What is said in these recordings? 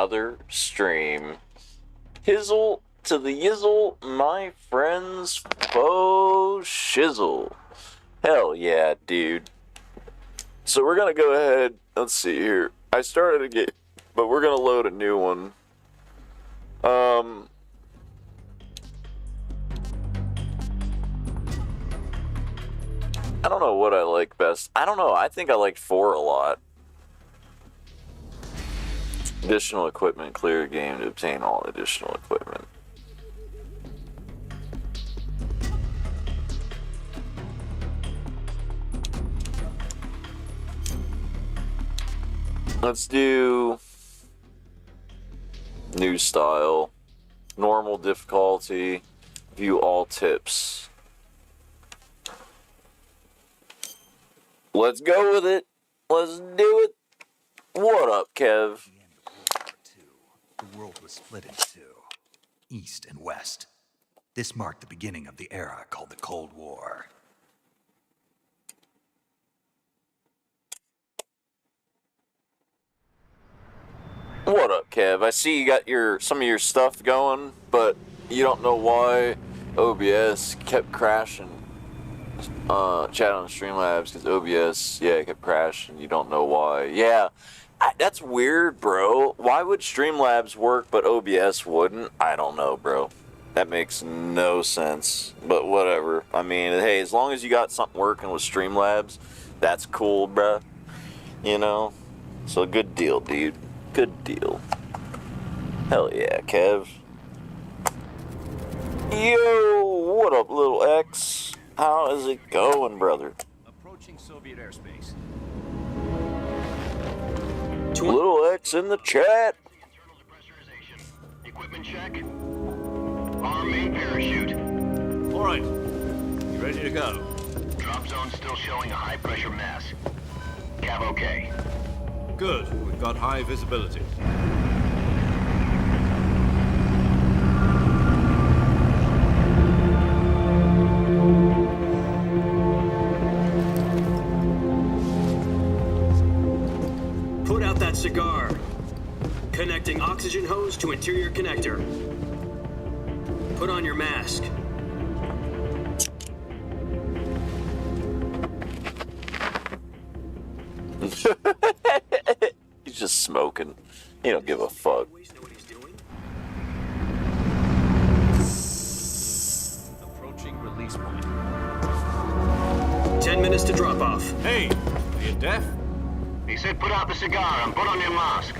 another stream. Hizzle to the yizzle, my friends, faux shizzle. Hell yeah, dude. So we're gonna go ahead, let's see here. I started a game, but we're gonna load a new one. I don't know what I like best. I don't know, I think I like 4 a lot. Additional equipment, clear game to obtain all additional equipment. Let's do new style, normal difficulty, view all tips. Let's go with it. Let's do it. What up, Kev? The world was split in two, East and West. This marked the beginning of the era called the Cold War. What up, Kev? I see you got some of your stuff going, but you don't know why OBS kept crashing. Chat on Streamlabs because OBS, yeah, it kept crashing. You don't know why. Yeah, that's weird, bro. Why would Streamlabs work but OBS wouldn't? I don't know, bro. That makes no sense. But whatever. I mean, hey, as long as you got something working with Streamlabs, that's cool, bro. You know? So good deal, dude. Good deal. Hell yeah, Kev. Yo, what up, little X? How is it going, brother? Approaching Soviet airspace. Little X in the chat. Internal depressurization. Equipment check. Arm main parachute. All right. You ready to go? Drop zone still showing a high pressure mass. Cav okay. Good. We've got high visibility. Put out that cigar. Connecting oxygen hose to interior connector. Put on your mask. He's just smoking. He don't give a fuck. Approaching release point. 10 minutes to drop off. Hey, are you deaf? He said put out the cigar and put on your mask.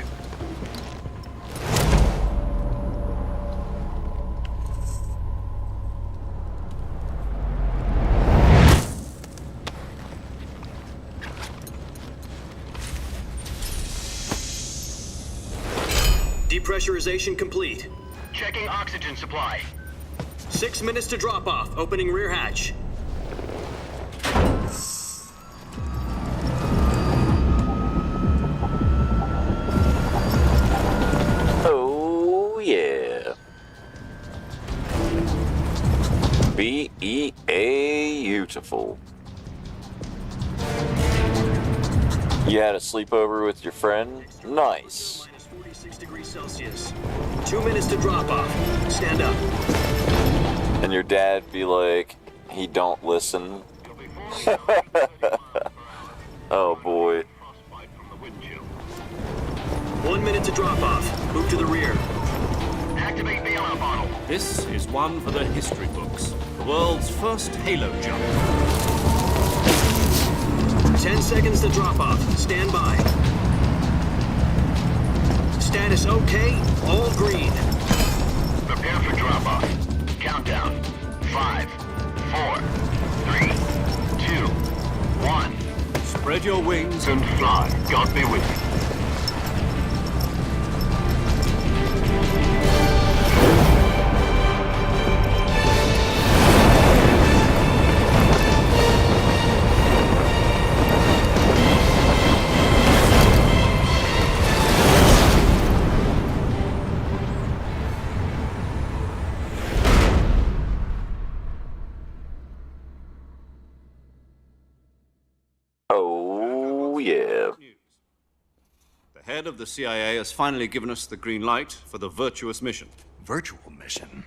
Depressurization complete. Checking oxygen supply. 6 minutes to drop off. Opening rear hatch. Oh yeah. Beautiful. You had a sleepover with your friend? Nice. Minus 46 degrees Celsius. 2 minutes to drop off. Stand up. And your dad be like, he don't listen. Oh boy. 1 minute to drop off. Move to the rear. Activate bailout bottle. This is one for the history books. The world's first halo jump. 10 seconds to drop off. Stand by. Status okay. All green. Prepare for drop off. Countdown. 5, 4, 3, 2, 1. Spread your wings And fly. God be with you. Oh yeah. head of the CIA has finally given us the green light for the virtuous mission. Virtual mission?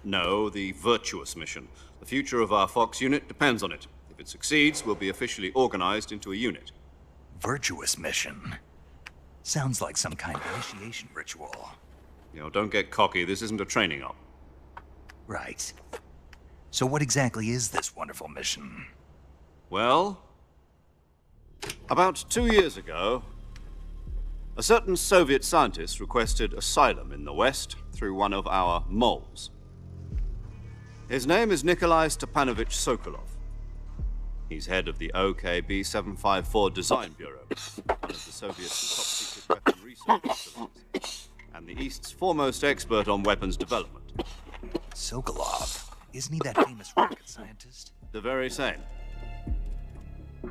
No, the virtuous mission. The future of our Fox unit depends on it. If it succeeds, we'll be officially organized into a unit. Virtuous mission? Sounds like some kind of initiation ritual. You know, don't get cocky. This isn't a training op. Right. So what exactly is this wonderful mission? Well, about 2 years ago, a certain Soviet scientist requested asylum in the West through one of our moles. His name is Nikolai Stepanovich Sokolov. He's head of the OKB-754 Design Bureau, one of the Soviet's top-secret weapon research facilities, and the East's foremost expert on weapons development. Sokolov? Isn't he that famous rocket scientist? The very same.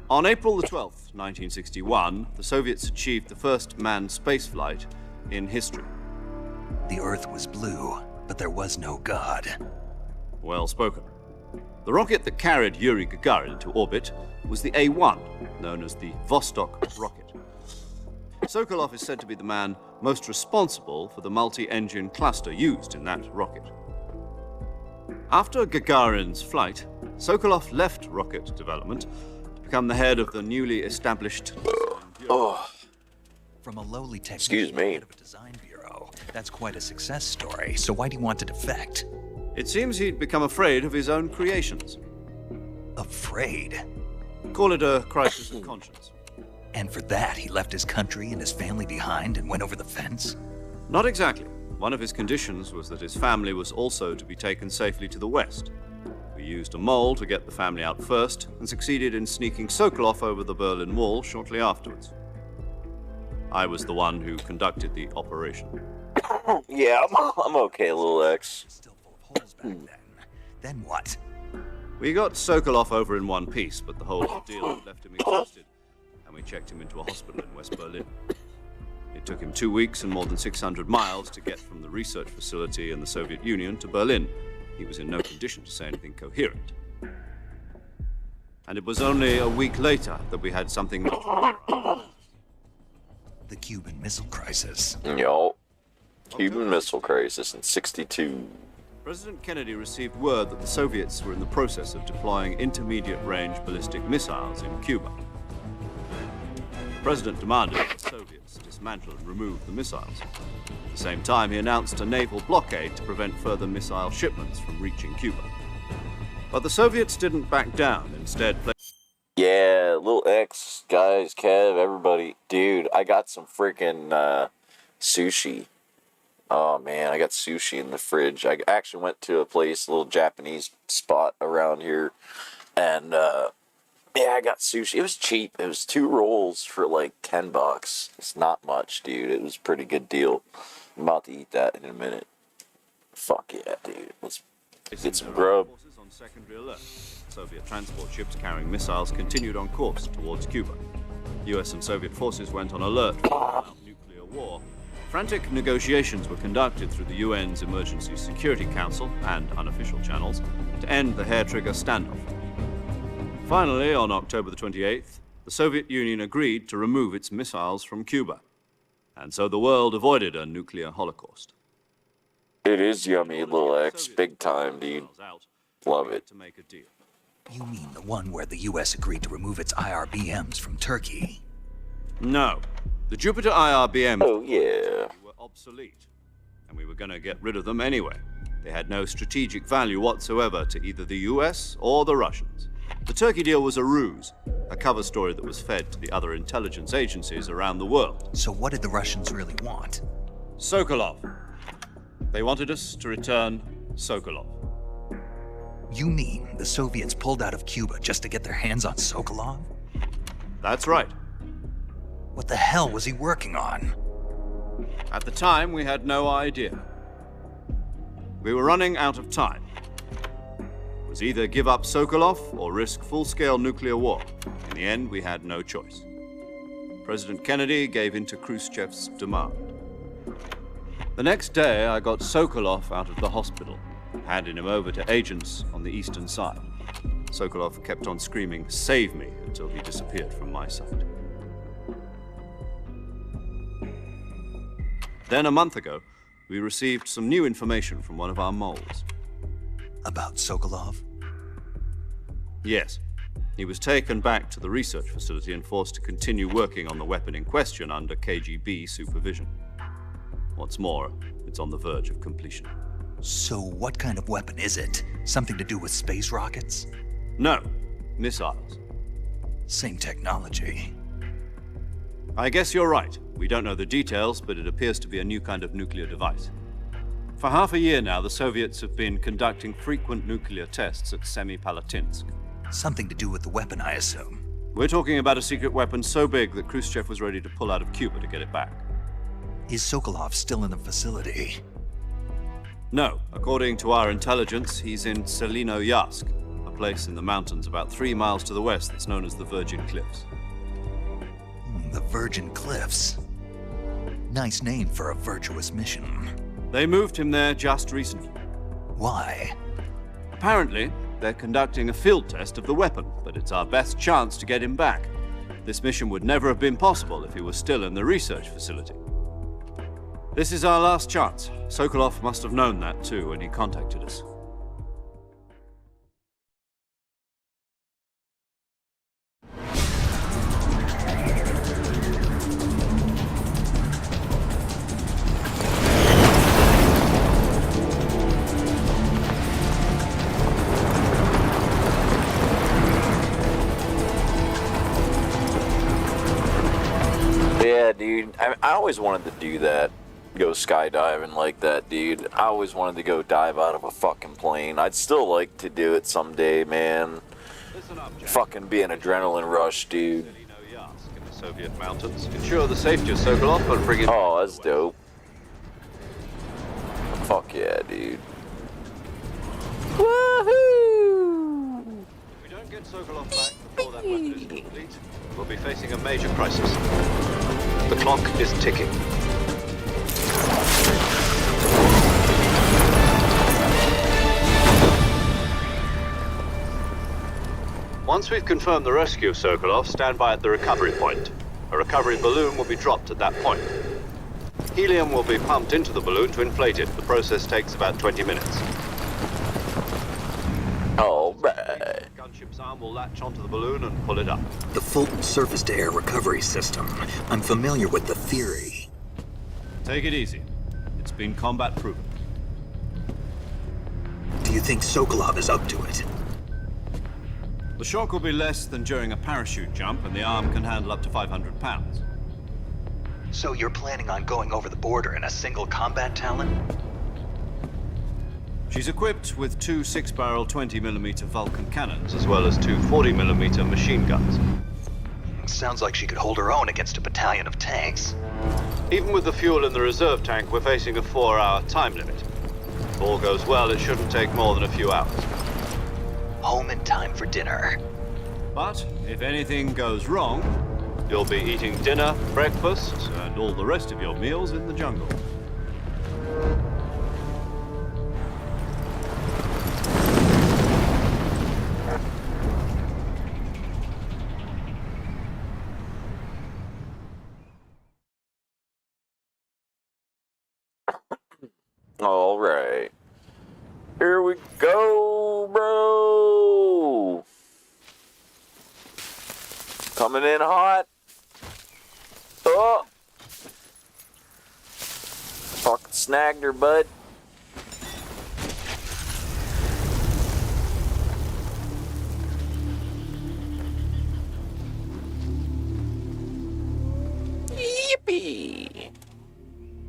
On April the 12th, 1961, the Soviets achieved the first manned spaceflight in history. The Earth was blue, but there was no God. Well spoken. The rocket that carried Yuri Gagarin to orbit was the A-1, known as the Vostok rocket. Sokolov is said to be the man most responsible for the multi-engine cluster used in that rocket. After Gagarin's flight, Sokolov left rocket development to become the head of the newly established Design Bureau. From a lowly technician Excuse me. head of a design bureau, that's quite a success story. So why do you want to defect? It seems he'd become afraid of his own creations. Afraid? Call it a crisis of conscience. And for that, he left his country and his family behind and went over the fence? Not exactly. One of his conditions was that his family was also to be taken safely to the West. We used a mole to get the family out first and succeeded in sneaking Sokolov over the Berlin Wall shortly afterwards. I was the one who conducted the operation. Yeah, I'm okay, little X. Still full of holes back then. Then what? We got Sokolov over in one piece, but the whole ordeal had left him exhausted, and we checked him into a hospital in West Berlin. It took him 2 weeks and more than 600 miles to get from the research facility in the Soviet Union to Berlin. He was in no condition to say anything coherent. And it was only a week later that we had something much more. The Cuban Missile Crisis. Yo. Cuban Missile Crisis in '62. President Kennedy received word that the Soviets were in the process of deploying intermediate-range ballistic missiles in Cuba. The president demanded that the Soviets dismantle and remove the missiles. At the same time, he announced a naval blockade to prevent further missile shipments from reaching Cuba. But the Soviets didn't back down, instead Yeah, little X, guys, Kev, everybody. Dude, I got some freaking sushi. Oh, man, I got sushi in the fridge. I actually went to a place, a little Japanese spot around here, and, yeah, I got sushi. It was cheap. It was 2 rolls for, like, $10. It's not much, dude. It was a pretty good deal. I'm about to eat that in a minute. Fuck yeah, dude. Let's get some grub. Forces on secondary alert. Soviet transport ships carrying missiles continued on course towards Cuba. US and Soviet forces went on alert for a nuclear war. Frantic negotiations were conducted through the UN's Emergency Security Council and unofficial channels to end the hair-trigger standoff. Finally, on October the 28th, the Soviet Union agreed to remove its missiles from Cuba. And so the world avoided a nuclear holocaust. It is yummy, little X. Big time, dude. Love it. To make a deal. You mean the one where the US agreed to remove its IRBMs from Turkey? No. The Jupiter IRBMs Oh, yeah. were obsolete, and we were going to get rid of them anyway. They had no strategic value whatsoever to either the US or the Russians. The Turkey deal was a ruse, a cover story that was fed to the other intelligence agencies around the world. So what did the Russians really want? Sokolov. They wanted us to return Sokolov. You mean the Soviets pulled out of Cuba just to get their hands on Sokolov? That's right. What the hell was he working on? At the time, we had no idea. We were running out of time. It was either give up Sokolov or risk full-scale nuclear war. In the end, we had no choice. President Kennedy gave in to Khrushchev's demand. The next day, I got Sokolov out of the hospital, handing him over to agents on the eastern side. Sokolov kept on screaming, "Save me," until he disappeared from my sight. Then a month ago, we received some new information from one of our moles. About Sokolov? Yes. He was taken back to the research facility and forced to continue working on the weapon in question under KGB supervision. What's more, it's on the verge of completion. So what kind of weapon is it? Something to do with space rockets? No, missiles. Same technology. I guess you're right. We don't know the details, but it appears to be a new kind of nuclear device. For half a year now, the Soviets have been conducting frequent nuclear tests at Semipalatinsk. Something to do with the weapon, I assume. We're talking about a secret weapon so big that Khrushchev was ready to pull out of Cuba to get it back. Is Sokolov still in the facility? No. According to our intelligence, he's in Selinoyarsk, a place in the mountains about 3 miles to the west that's known as the Virgin Cliffs. The Virgin Cliffs. Nice name for a virtuous mission. They moved him there just recently. Why? Apparently, they're conducting a field test of the weapon, but it's our best chance to get him back. This mission would never have been possible if he was still in the research facility. This is our last chance. Sokolov must have known that too when he contacted us. Yeah, dude. I always wanted to do that. Go skydiving like that, dude. I always wanted to go dive out of a fucking plane. I'd still like to do it someday, man. Fucking be an adrenaline rush, dude. Selinoyarsk in the Soviet mountains. Ensure the safety of Sokolov and bring it. Oh, that's dope. Fuck yeah, dude. Woohoo! If we don't get Sokolov back before that weapon is complete, we'll be facing a major crisis. The clock is ticking. Once we've confirmed the rescue of Sokolov, stand by at the recovery point. A recovery balloon will be dropped at that point. Helium will be pumped into the balloon to inflate it. The process takes about 20 minutes. Alright. Gunship's arm will latch onto the balloon and pull it up. The Fulton surface-to-air recovery system. I'm familiar with the theory. Take it easy. It's been combat proven. Do you think Sokolov is up to it? The shock will be less than during a parachute jump, and the arm can handle up to 500 pounds. So you're planning on going over the border in a single combat Talon? She's equipped with 2 6-barrel 20mm Vulcan cannons, as well as 2 40mm machine guns. Sounds like she could hold her own against a battalion of tanks. Even with the fuel in the reserve tank, we're facing a 4-hour time limit. If all goes well, it shouldn't take more than a few hours. Home in time for dinner. But if anything goes wrong, you'll be eating dinner, breakfast, and all the rest of your meals in the jungle. All right. Here we go, bro. Coming in hot. Oh. Fucking snagged her, bud. Yippee.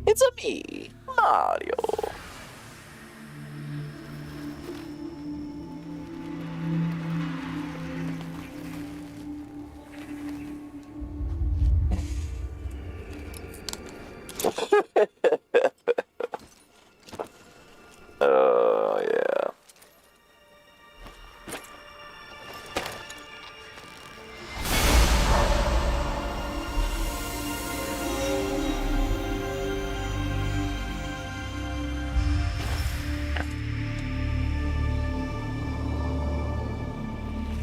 It's a me, Mario. Oh, yeah.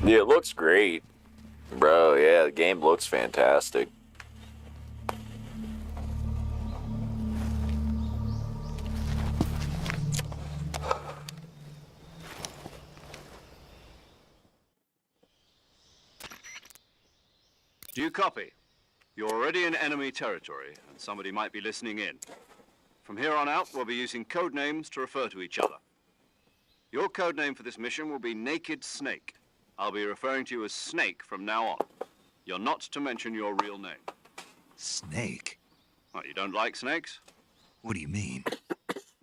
Yeah, it looks great. Bro, yeah, the game looks fantastic. you copy? You're already in enemy territory, and somebody might be listening in. From here on out, we'll be using code names to refer to each other. Your code name for this mission will be Naked Snake. I'll be referring to you as Snake from now on. You're not to mention your real name. Snake? What, you don't like snakes? What do you mean?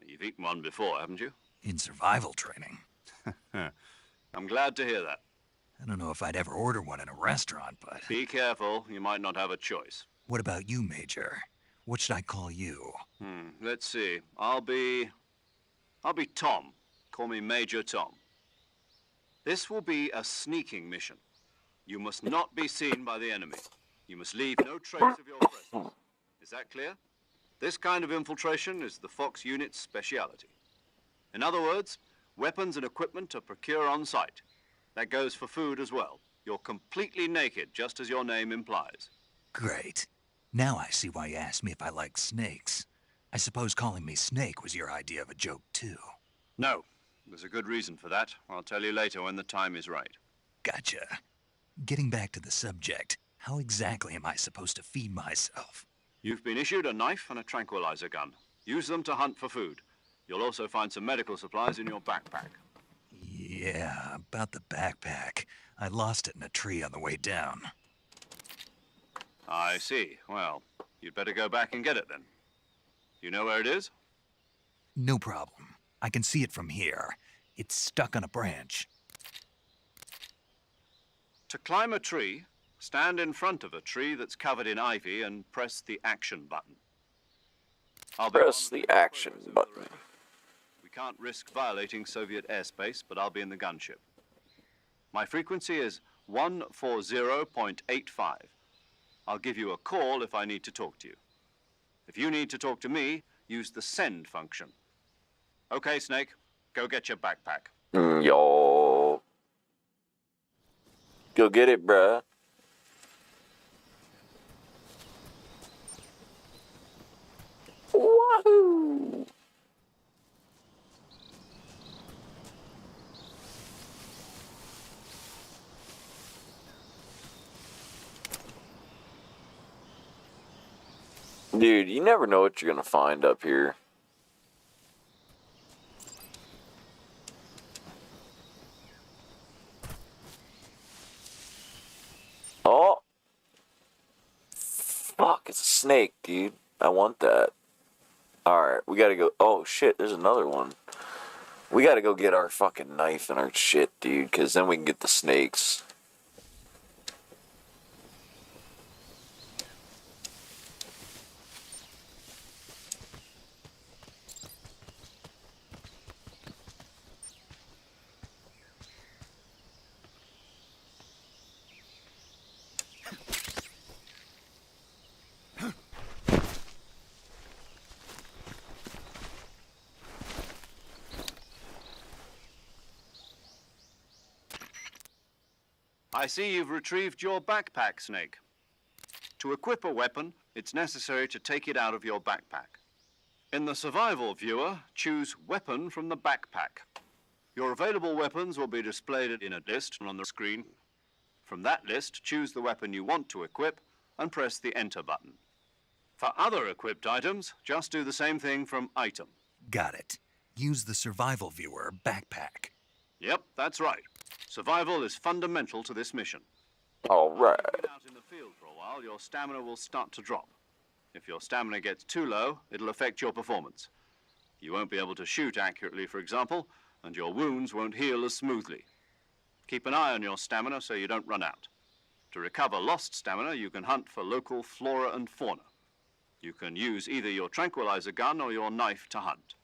You've eaten one before, haven't you? In survival training? I'm glad to hear that. I don't know if I'd ever order one in a restaurant, but... Be careful, you might not have a choice. What about you, Major? What should I call you? Let's see. I'll be Tom. Call me Major Tom. This will be a sneaking mission. You must not be seen by the enemy. You must leave no trace of your presence. Is that clear? This kind of infiltration is the Fox unit's speciality. In other words, weapons and equipment are procured on site. That goes for food as well. You're completely naked, just as your name implies. Great. Now I see why you asked me if I like snakes. I suppose calling me Snake was your idea of a joke, too. No. There's a good reason for that. I'll tell you later when the time is right. Gotcha. Getting back to the subject, how exactly am I supposed to feed myself? You've been issued a knife and a tranquilizer gun. Use them to hunt for food. You'll also find some medical supplies in your backpack. Yeah, about the backpack. I lost it in a tree on the way down. I see. Well, you'd better go back and get it then. You know where it is? No problem. I can see it from here. It's stuck on a branch. To climb a tree, stand in front of a tree that's covered in ivy and press the action button. Press the action button. We can't risk violating Soviet airspace, but I'll be in the gunship. My frequency is 140.85. I'll give you a call if I need to talk to you. If you need to talk to me, use the send function. Okay, Snake, go get your backpack. Yo. Go get it, bruh. Wahoo! Dude, you never know what you're gonna find up here. Oh! Fuck, it's a snake, dude. I want that. Alright, we gotta go. Oh shit, there's another one. We gotta go get our fucking knife and our shit, dude, because then we can get the snakes. I see you've retrieved your backpack, Snake. To equip a weapon, it's necessary to take it out of your backpack. In the survival viewer, choose Weapon from the backpack. Your available weapons will be displayed in a list on the screen. From that list, choose the weapon you want to equip and press the Enter button. For other equipped items, just do the same thing from Item. Got it. Use the survival viewer backpack. Yep, that's right. Survival is fundamental to this mission. Alright. If you're out in the field for a while, your stamina will start to drop. If your stamina gets too low, it'll affect your performance. You won't be able to shoot accurately, for example, and your wounds won't heal as smoothly. Keep an eye on your stamina so you don't run out. To recover lost stamina, you can hunt for local flora and fauna. You can use either your tranquilizer gun or your knife to hunt.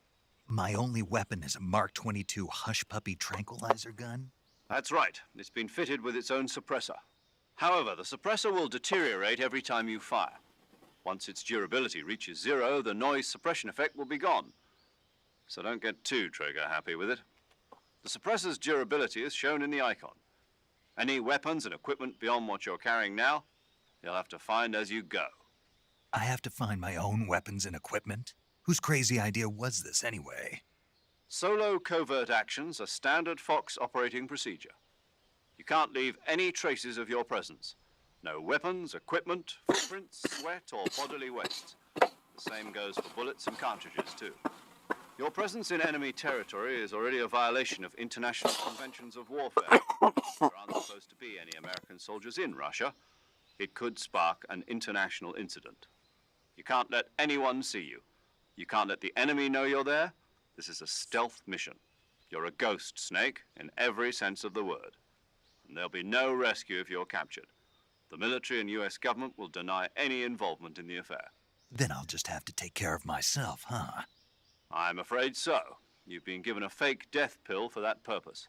My only weapon is a Mark 22 Hush Puppy tranquilizer gun? That's right. It's been fitted with its own suppressor. However, the suppressor will deteriorate every time you fire. Once its durability reaches 0, the noise suppression effect will be gone. So don't get too trigger-happy with it. The suppressor's durability is shown in the icon. Any weapons and equipment beyond what you're carrying now, you'll have to find as you go. I have to find my own weapons and equipment? Whose crazy idea was this, anyway? Solo covert actions are standard Fox operating procedure. You can't leave any traces of your presence. No weapons, equipment, footprints, sweat, or bodily waste. The same goes for bullets and cartridges, too. Your presence in enemy territory is already a violation of international conventions of warfare. There aren't supposed to be any American soldiers in Russia. It could spark an international incident. You can't let anyone see you. You can't let the enemy know you're there. This is a stealth mission. You're a ghost, Snake, in every sense of the word. And there'll be no rescue if you're captured. The military and U.S. government will deny any involvement in the affair. Then I'll just have to take care of myself, huh? I'm afraid so. You've been given a fake death pill for that purpose.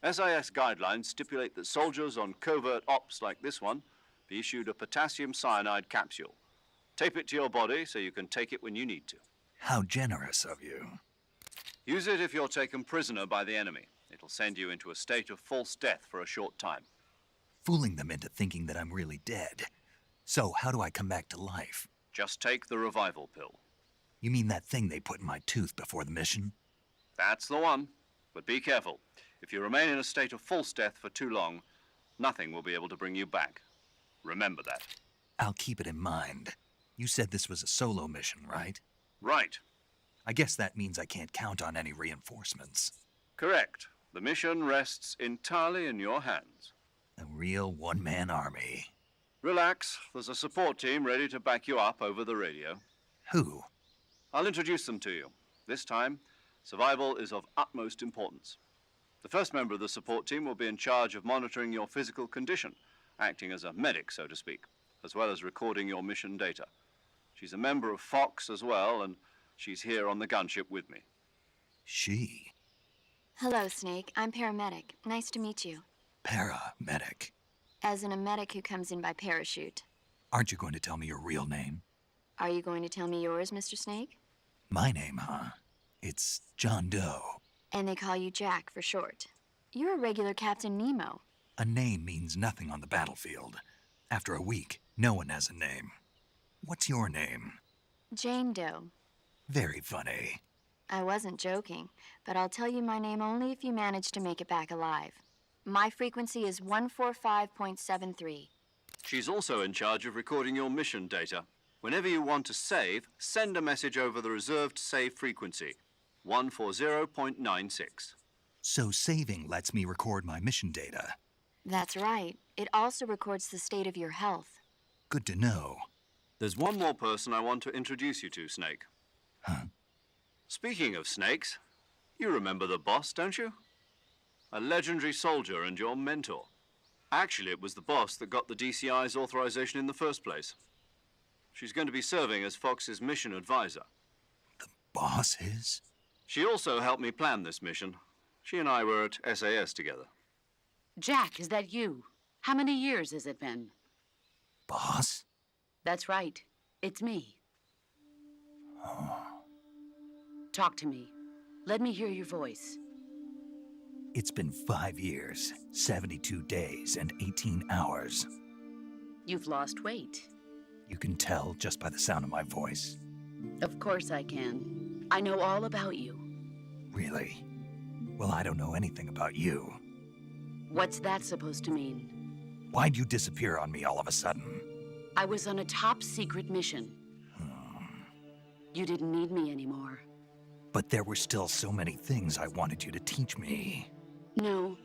SIS guidelines stipulate that soldiers on covert ops like this one be issued a potassium cyanide capsule. Tape it to your body so you can take it when you need to. How generous of you. Use it if you're taken prisoner by the enemy. It'll send you into a state of false death for a short time. Fooling them into thinking that I'm really dead. So how do I come back to life? Just take the revival pill. You mean that thing they put in my tooth before the mission? That's the one. But be careful. If you remain in a state of false death for too long, nothing will be able to bring you back. Remember that. I'll keep it in mind. You said this was a solo mission, right? Right. I guess that means I can't count on any reinforcements. Correct. The mission rests entirely in your hands. A real one-man army. Relax. There's a support team ready to back you up over the radio. Who? I'll introduce them to you. This time, survival is of utmost importance. The first member of the support team will be in charge of monitoring your physical condition, acting as a medic, so to speak, as well as recording your mission data. She's a member of Fox as well, and she's here on the gunship with me. She? Hello, Snake. I'm paramedic. Nice to meet you. Paramedic. As in a medic who comes in by parachute. Aren't you going to tell me your real name? Are you going to tell me yours, Mr. Snake? My name, huh? It's John Doe. And they call you Jack for short. You're a regular Captain Nemo. A name means nothing on the battlefield. After a week, no one has a name. What's your name? Jane Doe. Very funny. I wasn't joking, but I'll tell you my name only if you manage to make it back alive. My frequency is 145.73. She's also in charge of recording your mission data. Whenever you want to save, send a message over the reserved save frequency, 140.96. So saving lets me record my mission data. That's right. It also records the state of your health. Good to know. There's one more person I want to introduce you to, Snake. Huh? Speaking of snakes, you remember the boss, don't you? A legendary soldier and your mentor. Actually, it was the boss that got the DCI's authorization in the first place. She's going to be serving as Fox's mission advisor. The boss is? She also helped me plan this mission. She and I were at SAS together. Jack, is that you? How many years has it been? Boss? That's right. It's me. Oh. Talk to me. Let me hear your voice. It's been 5 years, 72 days, and 18 hours. You've lost weight. You can tell just by the sound of my voice. Of course I can. I know all about you. Really? Well, I don't know anything about you. What's that supposed to mean? Why'd you disappear on me all of a sudden? I was on a top-secret mission. You didn't need me anymore. But there were still so many things I wanted you to teach me. No,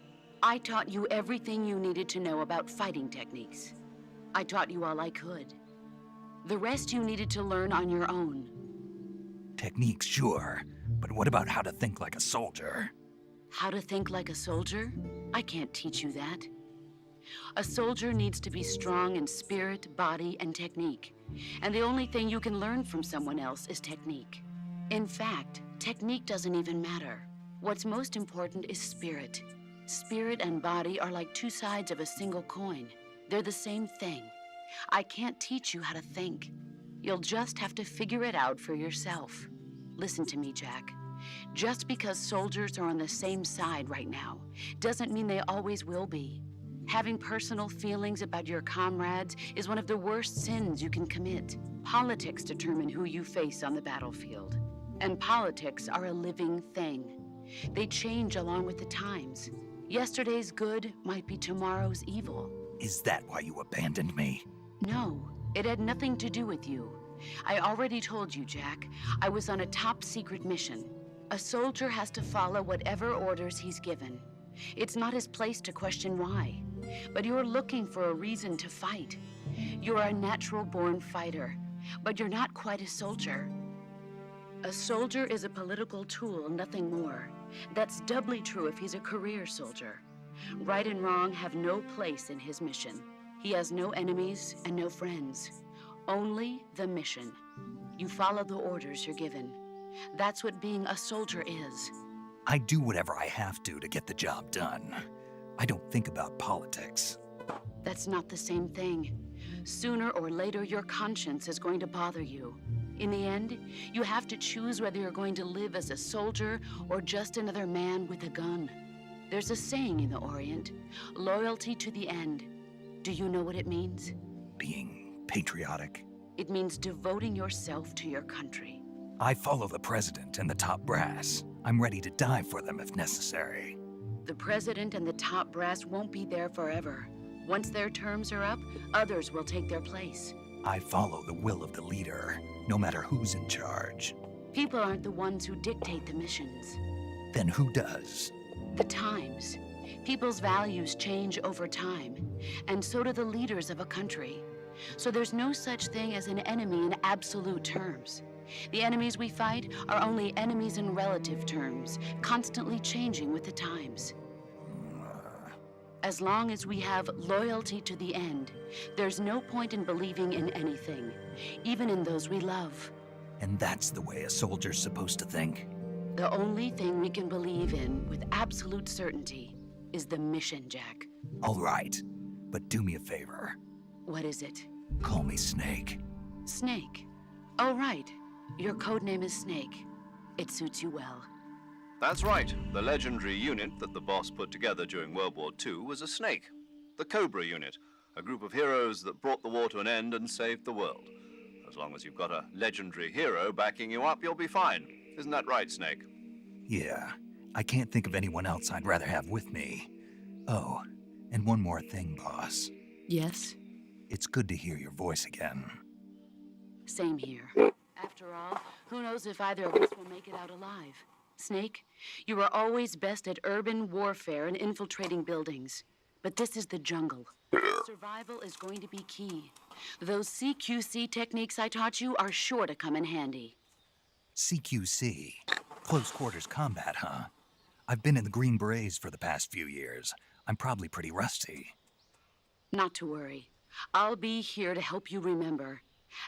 I taught you everything you needed to know about fighting techniques. I taught you all I could. The rest you needed to learn on your own. Techniques, sure. But what about how to think like a soldier? How to think like a soldier? I can't teach you that. A soldier needs to be strong in spirit, body, and technique. And the only thing you can learn from someone else is technique. In fact, technique doesn't even matter. What's most important is spirit. Spirit and body are like two sides of a single coin. They're the same thing. I can't teach you how to think. You'll just have to figure it out for yourself. Listen to me, Jack. Just because soldiers are on the same side right now doesn't mean they always will be. Having personal feelings about your comrades is one of the worst sins you can commit. Politics determine who you face on the battlefield. And politics are a living thing. They change along with the times. Yesterday's good might be tomorrow's evil. Is that why you abandoned me? No, it had nothing to do with you. I already told you, Jack. I was on a top-secret mission. A soldier has to follow whatever orders he's given. It's not his place to question why. But you're looking for a reason to fight. You're a natural-born fighter, but you're not quite a soldier. A soldier is a political tool, nothing more. That's doubly true if he's a career soldier. Right and wrong have no place in his mission. He has no enemies and no friends. Only the mission. You follow the orders you're given. That's what being a soldier is. I do whatever I have to get the job done. I don't think about politics. That's not the same thing. Sooner or later, your conscience is going to bother you. In the end, you have to choose whether you're going to live as a soldier or just another man with a gun. There's a saying in the Orient, loyalty to the end. Do you know what it means? Being patriotic. It means devoting yourself to your country. I follow the president and the top brass. I'm ready to die for them if necessary. The president and the top brass won't be there forever. Once their terms are up, others will take their place. I follow the will of the leader, no matter who's in charge. People aren't the ones who dictate the missions. Then who does? The times. People's values change over time, and so do the leaders of a country. So there's no such thing as an enemy in absolute terms. The enemies we fight are only enemies in relative terms, constantly changing with the times. As long as we have loyalty to the end, there's no point in believing in anything, even in those we love. And that's the way a soldier's supposed to think? The only thing we can believe in with absolute certainty is the mission, Jack. All right, but do me a favor. What is it? Call me Snake. Snake. Oh, right. Your code name is Snake. It suits you well. That's right. The legendary unit that the boss put together during World War II was a snake. The Cobra unit, a group of heroes that brought the war to an end and saved the world. As long as you've got a legendary hero backing you up, you'll be fine. Isn't that right, Snake? Yeah, I can't think of anyone else I'd rather have with me. Oh, and one more thing, boss. Yes? It's good to hear your voice again. Same here. After all, who knows if either of us will make it out alive? Snake, you were always best at urban warfare and infiltrating buildings. But this is the jungle. Survival is going to be key. Those CQC techniques I taught you are sure to come in handy. CQC? Close quarters combat, huh? I've been in the Green Berets for the past few years. I'm probably pretty rusty. Not to worry. I'll be here to help you remember.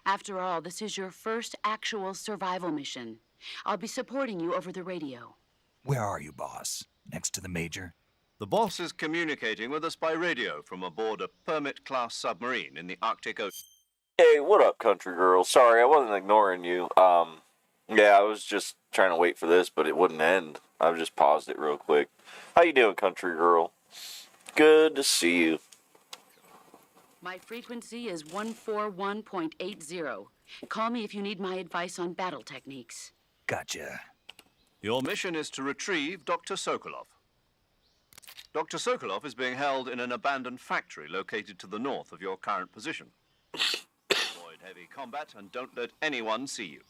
After all, this is your first actual survival mission. I'll be supporting you over the radio. Where are you, boss? Next to the Major? The boss is communicating with us by radio from aboard a Permit-class submarine in the Arctic Ocean. Hey, what up, country girl? Sorry, I wasn't ignoring you. Yeah, I was just trying to wait for this, but it wouldn't end. I just paused it real quick. How you doing, country girl? Good to see you. My frequency is 141.80. Call me if you need my advice on battle techniques. Gotcha. Your mission is to retrieve Dr. Sokolov. Dr. Sokolov is being held in an abandoned factory located to the north of your current position. Avoid heavy combat and don't let anyone see you.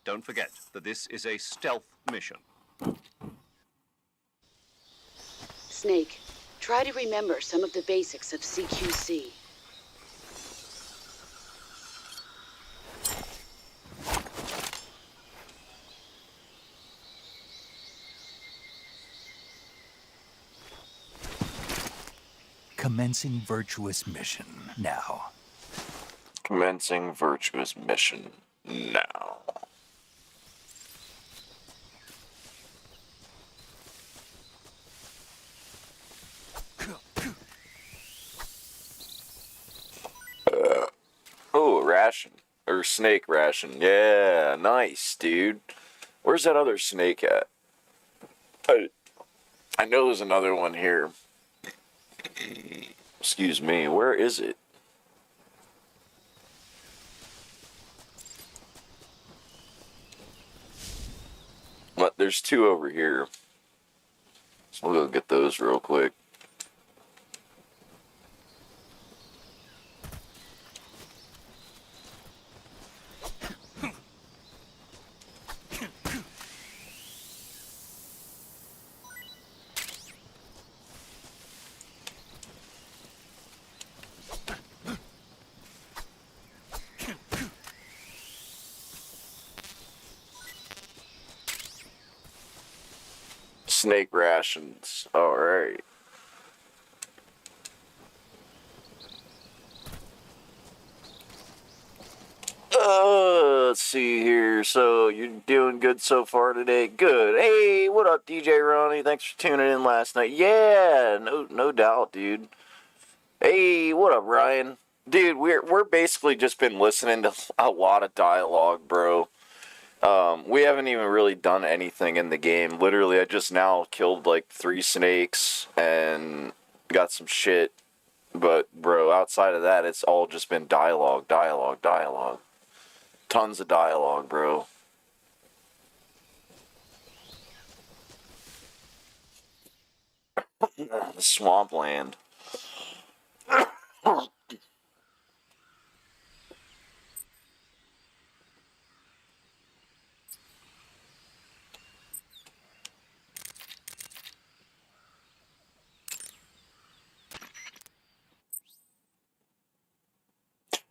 Don't forget that this is a stealth mission. Snake, try to remember some of the basics of CQC. Commencing virtuous mission now. Commencing virtuous mission now. Oh, ration. Or snake ration. Yeah, nice, dude. Where's that other snake at? I know there's another one here. Excuse me, where is it? What? There's two over here. So we'll go get those real quick. Snake rations. Alright. Let's see here. So, you're doing good so far today? Good. Hey, what up, DJ Ronnie? Thanks for tuning in last night. Yeah, no doubt, dude. Hey, what up, Ryan? Dude, we're basically just been listening to a lot of dialogue, bro. We haven't even really done anything in the game. Literally, I just now killed like 3 snakes and got some shit. But, bro, outside of that, it's all just been dialogue. Tons of dialogue, bro. Swampland.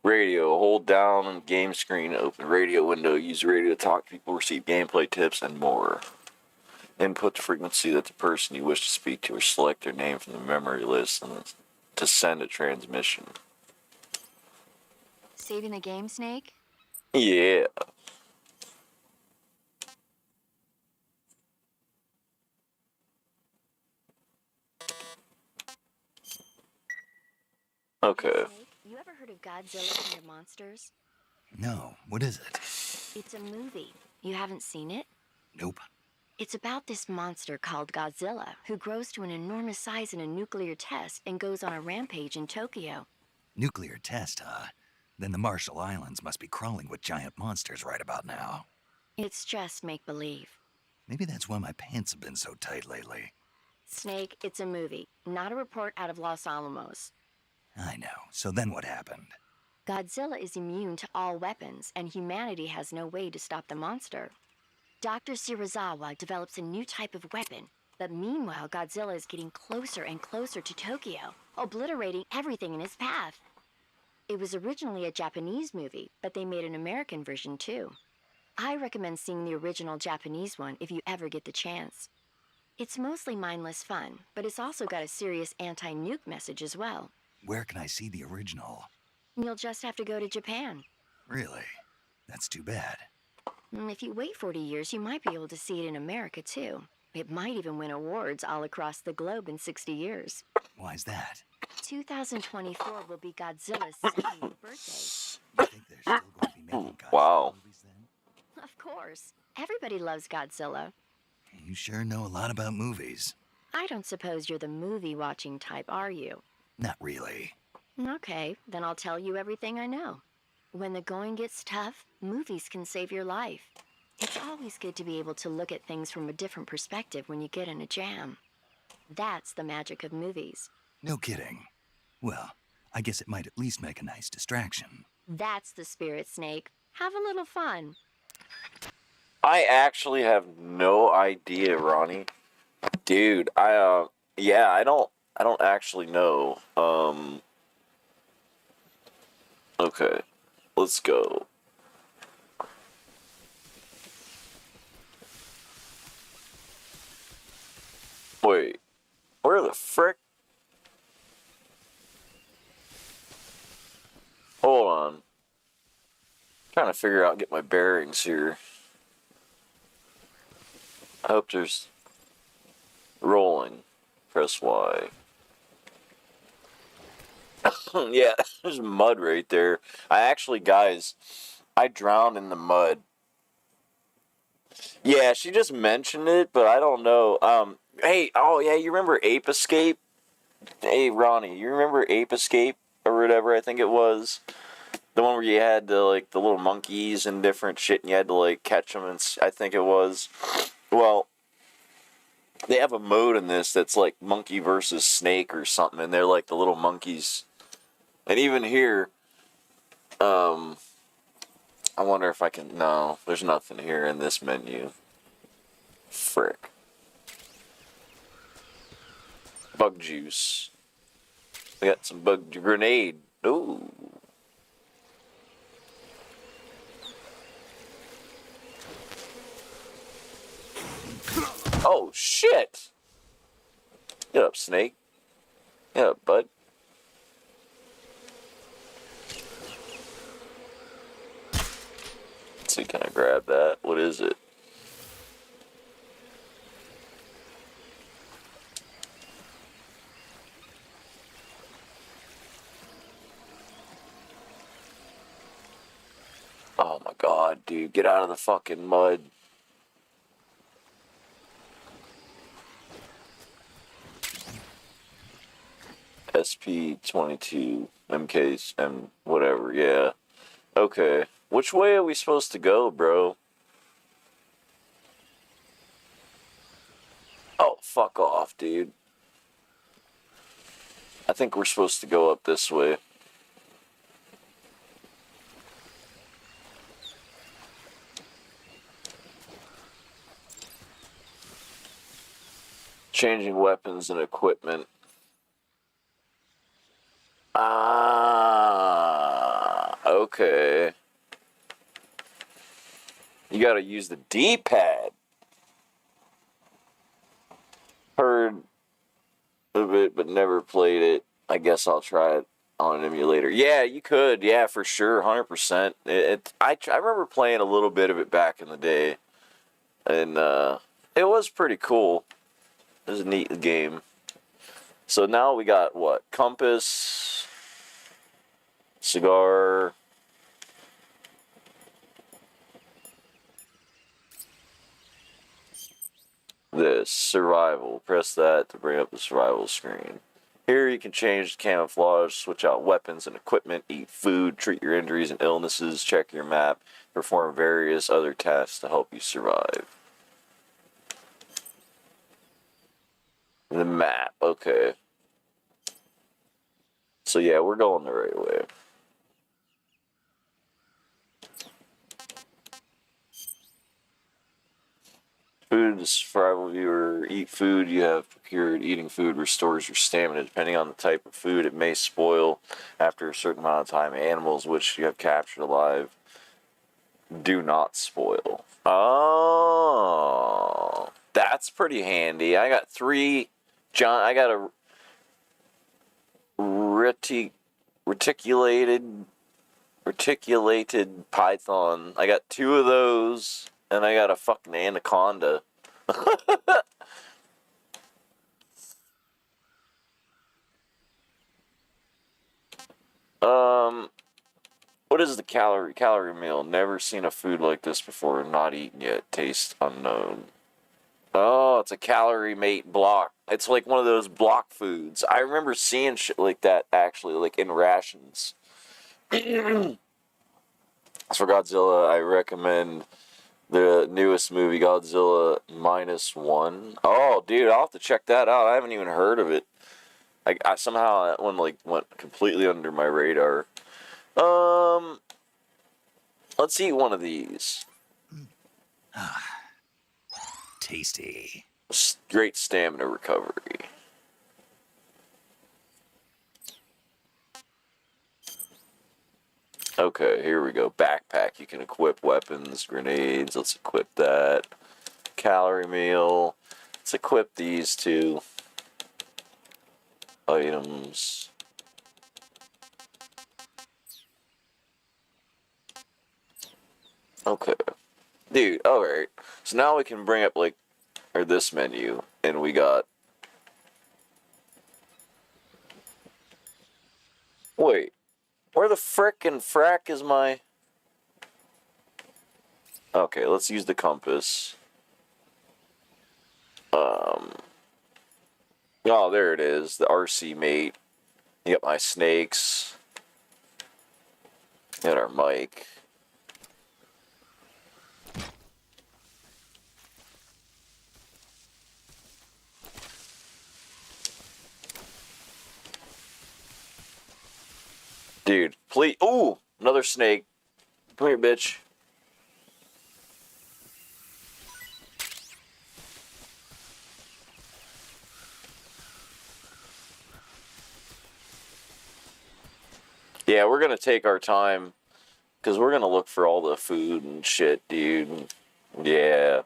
Radio, hold down on game screen, open radio window, use radio to talk to people, receive gameplay tips, and more. Input the frequency that the person you wish to speak to, or select their name from the memory list and to send a transmission. Saving the game, Snake? Yeah. Okay. Snake, you ever heard of Godzilla and the Monsters? No, what is it? It's a movie. You haven't seen it? Nope. It's about this monster called Godzilla, who grows to an enormous size in a nuclear test and goes on a rampage in Tokyo. Nuclear test, huh? Then the Marshall Islands must be crawling with giant monsters right about now. It's just make-believe. Maybe that's why my pants have been so tight lately. Snake, it's a movie, not a report out of Los Alamos. I know. So then what happened? Godzilla is immune to all weapons, and humanity has no way to stop the monster. Dr. Shirazawa develops a new type of weapon, but meanwhile Godzilla is getting closer and closer to Tokyo, obliterating everything in his path. It was originally a Japanese movie, but they made an American version too. I recommend seeing the original Japanese one if you ever get the chance. It's mostly mindless fun, but it's also got a serious anti-nuke message as well. Where can I see the original? You'll just have to go to Japan. Really? That's too bad. If you wait 40 years, you might be able to see it in America too. It might even win awards all across the globe in 60 years. Why's that? 2024 will be Godzilla's 70th birthday. You think they're still going to be making Godzilla Wow. movies then? Of course. Everybody loves Godzilla. You sure know a lot about movies. I don't suppose you're the movie-watching type, are you? Not really. Okay, then I'll tell you everything I know. When the going gets tough, movies can save your life. It's always good to be able to look at things from a different perspective when you get in a jam. That's the magic of movies. No kidding. Well, I guess it might at least make a nice distraction. That's the spirit, Snake. Have a little fun. I actually have no idea, Ronnie. Dude, I don't actually know. Okay. Let's go. Wait. Where the frick? Hold on. Trying to figure out, get my bearings here. I hope there's rolling. Press Y. Yeah, there's mud right there. Guys, I drowned in the mud. Yeah, she just mentioned it, but I don't know. Hey, oh yeah, you remember Ape Escape? Hey, Ronnie, you remember Ape Escape or whatever? I think it was the one where you had the little monkeys and different shit, and you had to catch them. And I think it was. Well, they have a mode in this that's like monkey versus snake or something, and they're like the little monkeys. And even here, I wonder if I can. No, there's nothing here in this menu. Frick. Bug juice. We got some bug grenade. Ooh. Oh, shit! Get up, Snake. Get up, bud. Let's see, can I grab that? What is it? Oh my god, dude. Get out of the fucking mud. SP-22, MKs, and whatever, yeah. Okay. Which way are we supposed to go, bro? Oh, fuck off, dude. I think we're supposed to go up this way. Changing weapons and equipment. Ah, okay. You gotta use the D-pad. Heard of it, but never played it. I guess I'll try it on an emulator. Yeah, you could. Yeah, for sure. 100%. I remember playing a little bit of it back in the day. And it was pretty cool. It was a neat game. So now we got what? Compass, cigar. This survival. Press that to bring up the survival screen. Here you can change the camouflage, switch out weapons and equipment, eat food, treat your injuries and illnesses, check your map, perform various other tasks to help you survive. The map, okay. So yeah, we're going the right way. Food, survival viewer, eat food you have procured. Eating food restores your stamina. Depending on the type of food, it may spoil after a certain amount of time. Animals which you have captured alive do not spoil. Oh, that's pretty handy. I got I got a reticulated python. I got 2 of those. And I got a fucking anaconda. What is the calorie meal? Never seen a food like this before. Not eaten yet. Taste unknown. Oh, it's a calorie mate block. It's like one of those block foods. I remember seeing shit like that actually, like in rations. As for Godzilla, I recommend the newest movie, Godzilla -1. Oh, dude, I'll have to check that out. I haven't even heard of it. I somehow that one went completely under my radar. Let's eat one of these. Tasty. Great stamina recovery. Okay, here we go. Backpack. You can equip weapons, grenades. Let's equip that. Calorie meal. Let's equip these 2 items. Okay. Dude, alright. So now we can bring up, this menu, and we got... Wait. Where the frickin' frack is my... Okay, let's use the compass. Oh, there it is. The RC mate. You got my snakes. Got our mic. Dude, please. Ooh, another snake. Come here, bitch. Yeah, we're gonna take our time, because we're gonna look for all the food and shit, dude. Yeah.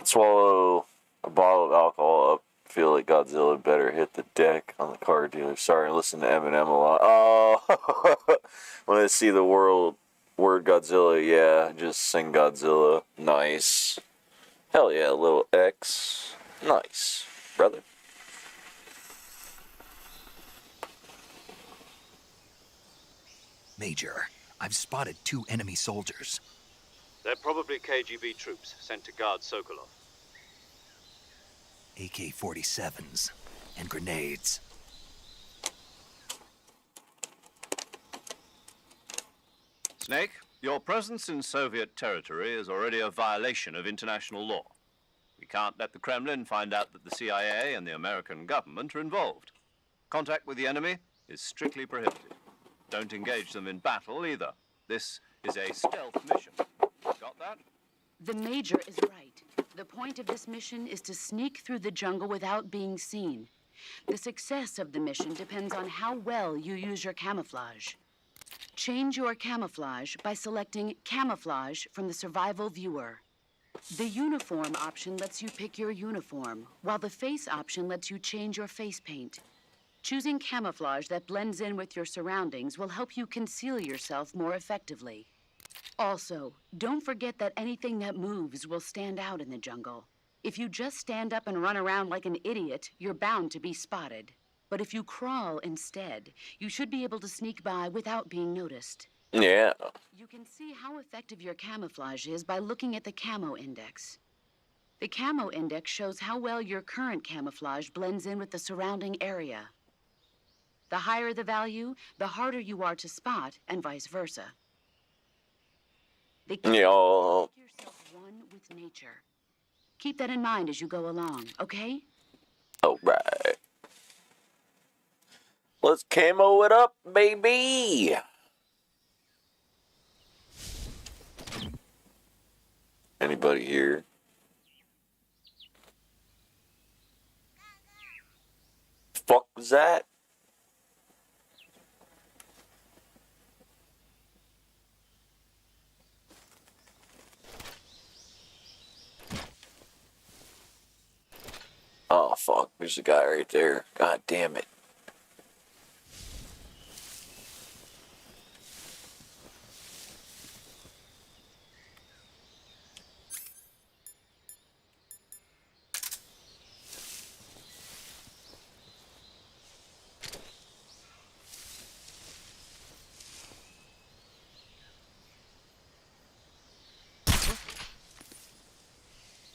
Swallow a bottle of alcohol up. Feel like Godzilla better hit the deck on the car dealer. Sorry, I listen to Eminem a lot. Oh, when I see the word Godzilla, yeah, just sing Godzilla. Nice. Hell yeah, little X. Nice, brother. Major, I've spotted 2 enemy soldiers. They're probably KGB troops sent to guard Sokolov. AK-47s and grenades. Snake, your presence in Soviet territory is already a violation of international law. We can't let the Kremlin find out that the CIA and the American government are involved. Contact with the enemy is strictly prohibited. Don't engage them in battle either. This is a stealth mission. Got that? The Major is right. The point of this mission is to sneak through the jungle without being seen. The success of the mission depends on how well you use your camouflage. Change your camouflage by selecting Camouflage from the Survival Viewer. The Uniform option lets you pick your uniform, while the Face option lets you change your face paint. Choosing camouflage that blends in with your surroundings will help you conceal yourself more effectively. Also, don't forget that anything that moves will stand out in the jungle. If you just stand up and run around like an idiot, you're bound to be spotted. But if you crawl instead, you should be able to sneak by without being noticed. Yeah. You can see how effective your camouflage is by looking at the Camo Index. The Camo Index shows how well your current camouflage blends in with the surrounding area. The higher the value, the harder you are to spot, and vice versa. The key is to make yourself one with nature. Keep that in mind as you go along, okay? Alright. Let's camo it up, baby! Anybody here? Fuck was that? Oh fuck, there's a guy right there. God damn it.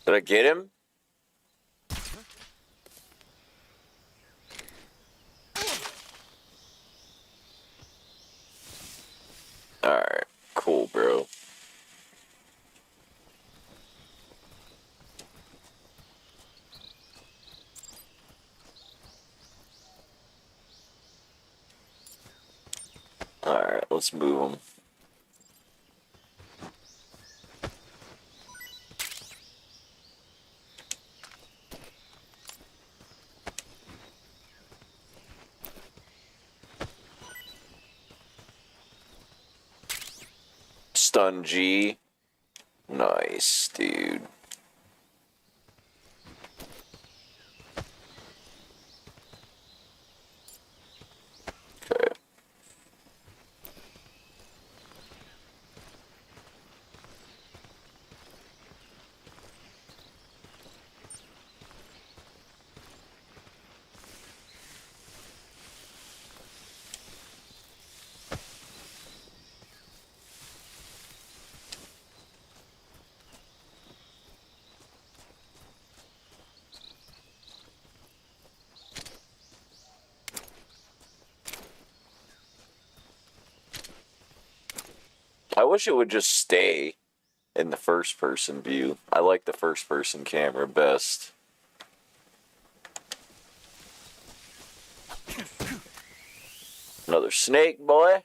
Did I get him? Alright, cool, bro. Alright, let's move him. Stun G. Nice, dude. Okay. I wish it would just stay in the first person view. I like the first person camera best. Another snake, boy.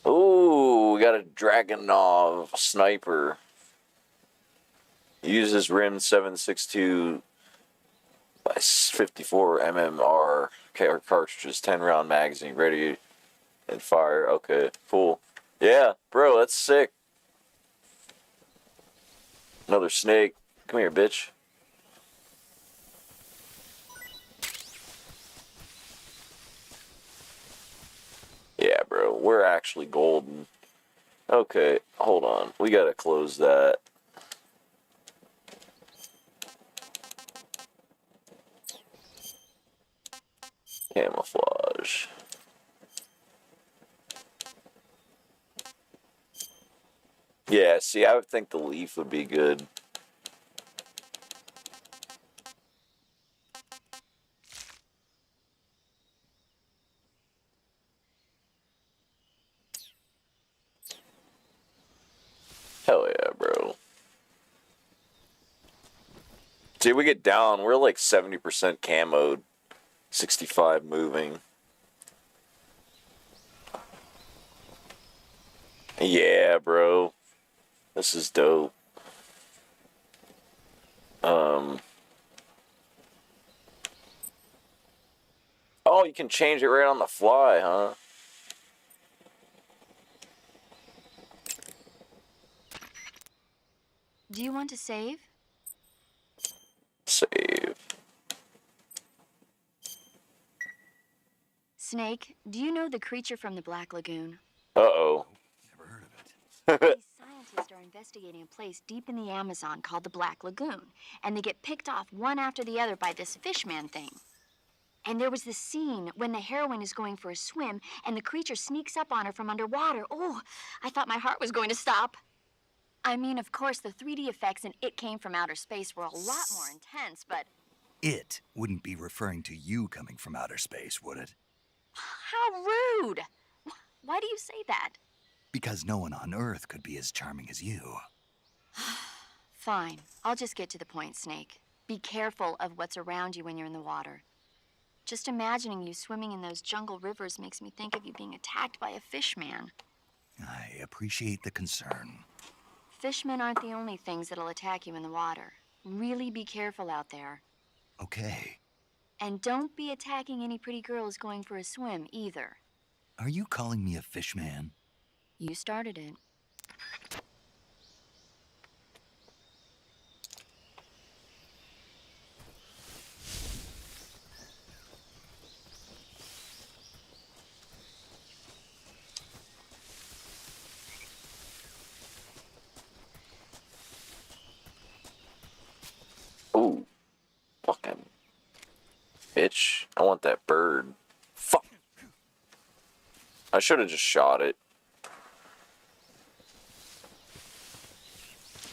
Ooh, we got a Dragunov sniper. Uses Rim 7.62 by 54 MMR cartridges, 10 round magazine, ready and fire. Okay, cool. Yeah, bro, that's sick. Another snake. Come here, bitch. Yeah, bro. We're actually golden. Okay, hold on. We gotta close that. Camouflage. Yeah, see, I would think the leaf would be good. Hell yeah, bro. See, we get down, we're like 70% camoed. 65 moving. Yeah, bro. This is dope. Oh, you can change it right on the fly, huh? Do you want to save? Save. Snake, do you know the creature from the Black Lagoon? Uh-oh. Never heard of it. These scientists are investigating a place deep in the Amazon called the Black Lagoon, and they get picked off one after the other by this fishman thing. And there was this scene when the heroine is going for a swim, and the creature sneaks up on her from underwater. Oh, I thought my heart was going to stop. I mean, of course, the 3D effects in It Came from Outer Space were a lot more intense, but... It wouldn't be referring to you coming from outer space, would it? How rude! Why do you say that? Because no one on Earth could be as charming as you. Fine. I'll just get to the point, Snake. Be careful of what's around you when you're in the water. Just imagining you swimming in those jungle rivers makes me think of you being attacked by a fishman. I appreciate the concern. Fishmen aren't the only things that'll attack you in the water. Really be careful out there. Okay. And don't be attacking any pretty girls going for a swim, either. Are you calling me a fishman? You started it. Ooh. Fucking bitch. I want that bird. Fuck. I should have just shot it.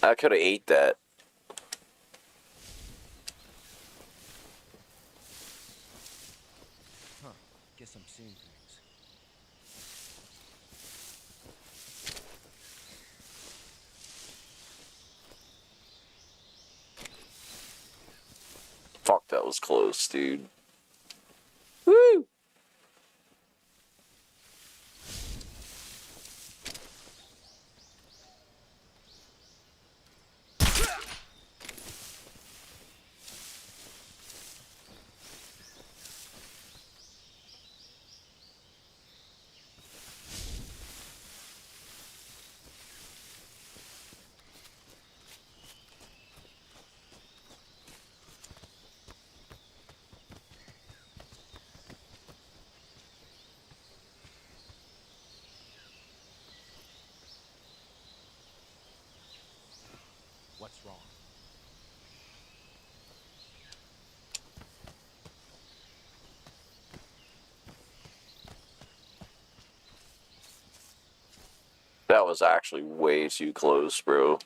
I could have ate that. Huh. Guess I'm seeing things. Fuck, that was close, dude. Woo! What's wrong? That was actually way too close, bro.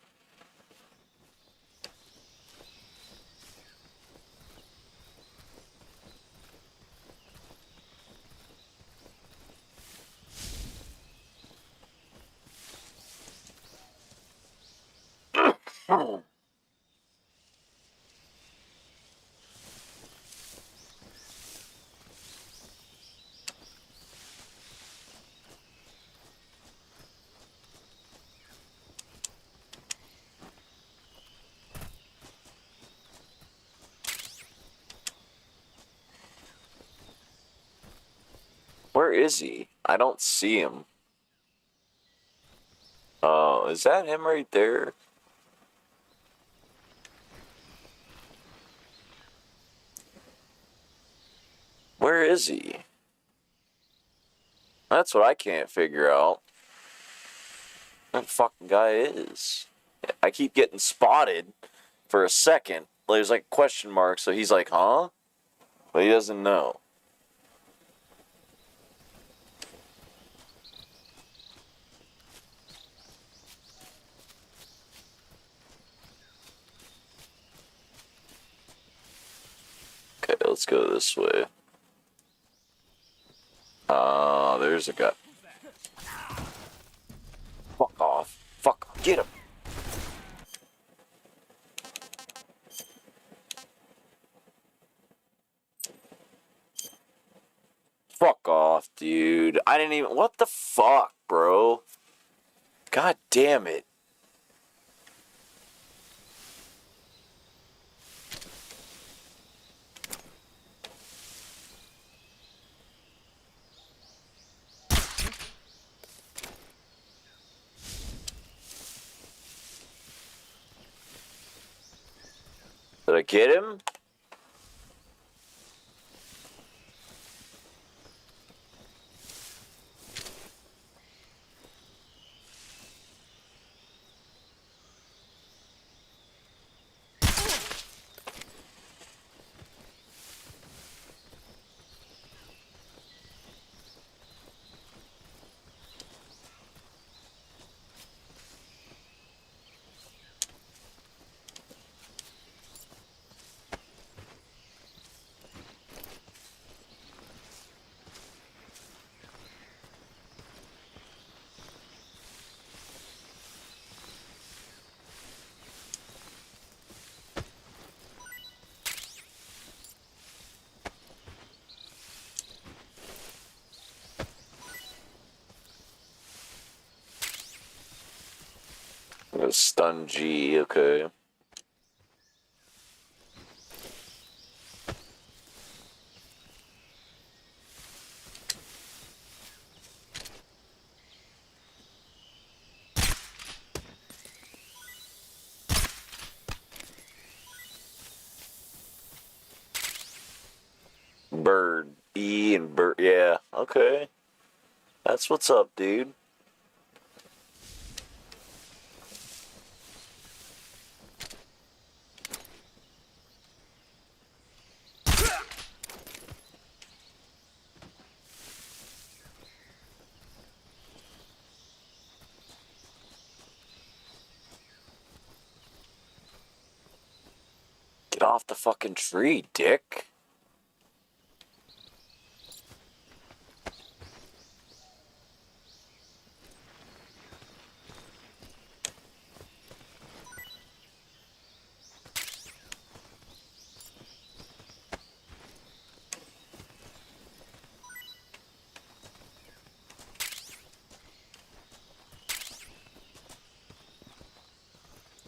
Where is he? I don't see him. Oh, is that him right there? is he? That's what I can't figure out. That fucking guy is. I keep getting spotted for a second. There's like question marks, so he's like, huh? But he doesn't know. Okay, let's go this way. There's a guy. Fuck off. Fuck off. Get him. Fuck off, dude. I didn't even... What the fuck, bro? God damn it. Did I get him? A stun G, okay. Bird. E and bird. Yeah, okay. That's what's up, dude. Get off the fucking tree, dick.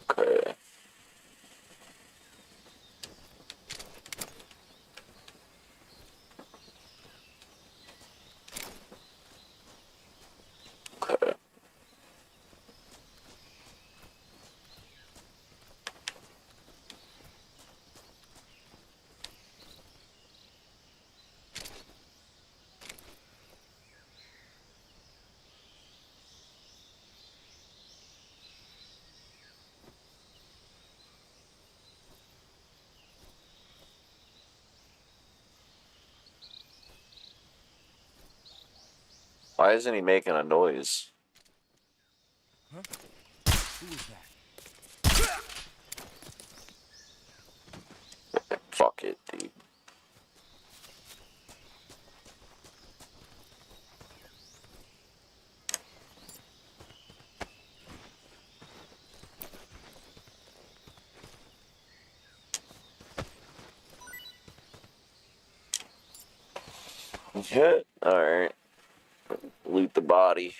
Okay. Okay. Why isn't he making a noise? Huh? Who was that? Fuck it, dude. Yeah, alright. Loot the body.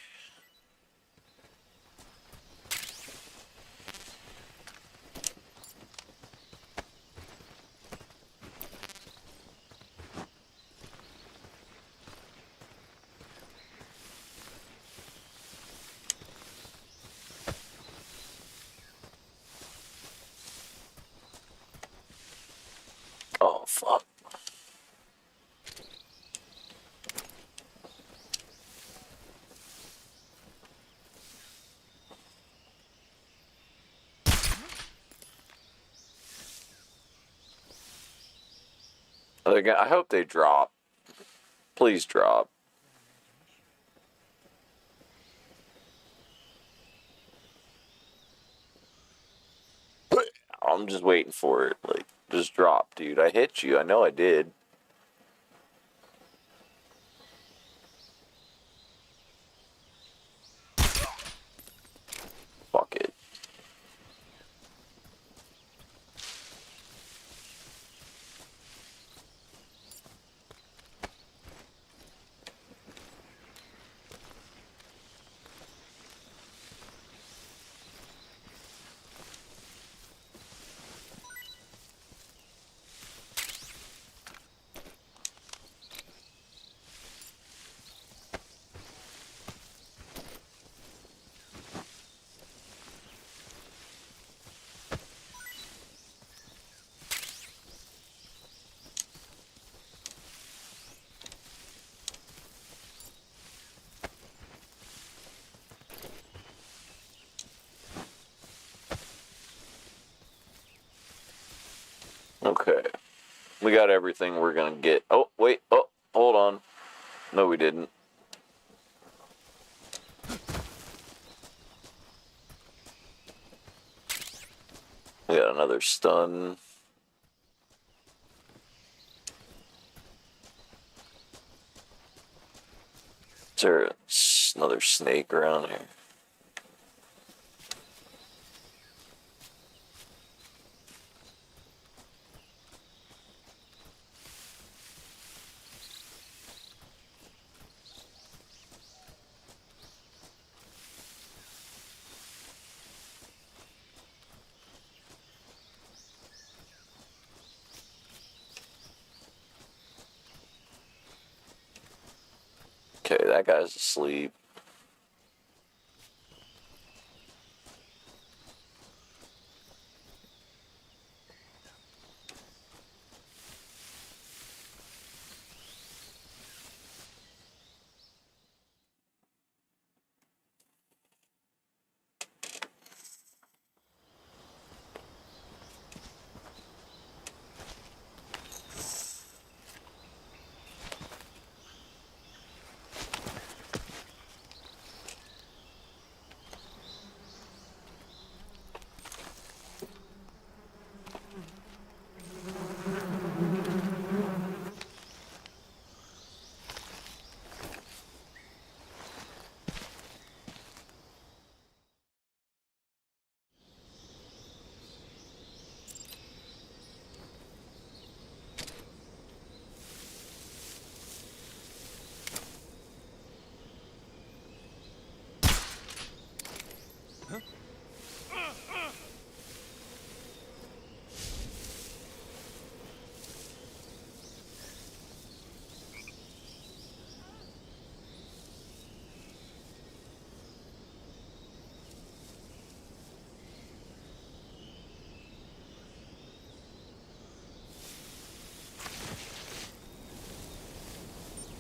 Oh, fuck. Again, I hope they drop. Please drop. I'm just waiting for it. Like, just drop, dude. I hit you. I know I did. Fuck it. Okay. We got everything we're gonna get. Oh, wait. Oh, hold on. No, we didn't. We got another stun. Is there another snake around here? Okay, that guy's asleep.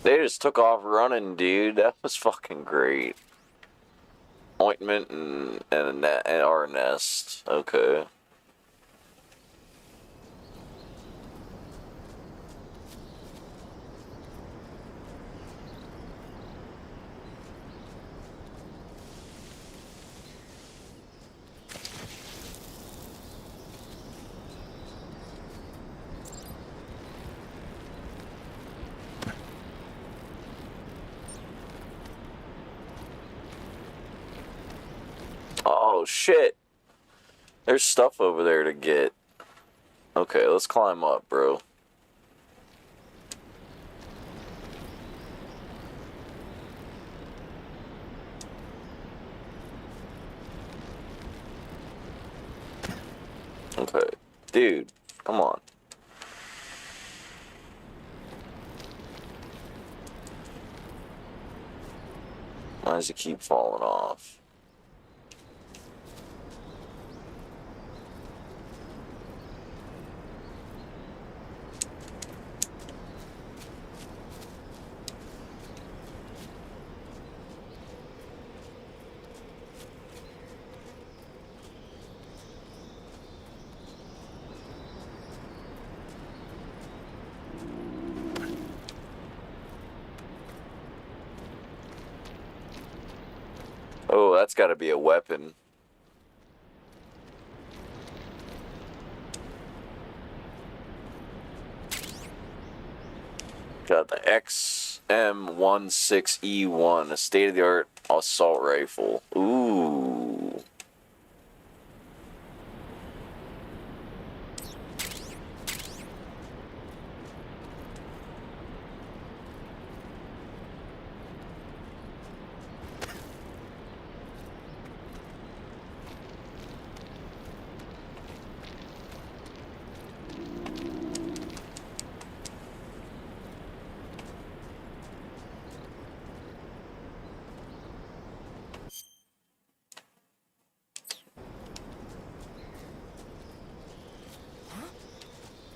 They just took off running, dude. That was fucking great. Ointment and our nest. Okay. Oh shit. There's stuff over there to get. Okay, let's climb up, bro. Okay. Dude, come on. Why does it keep falling off? got to be a weapon. Got the XM16E1, a state-of-the-art assault rifle. Ooh.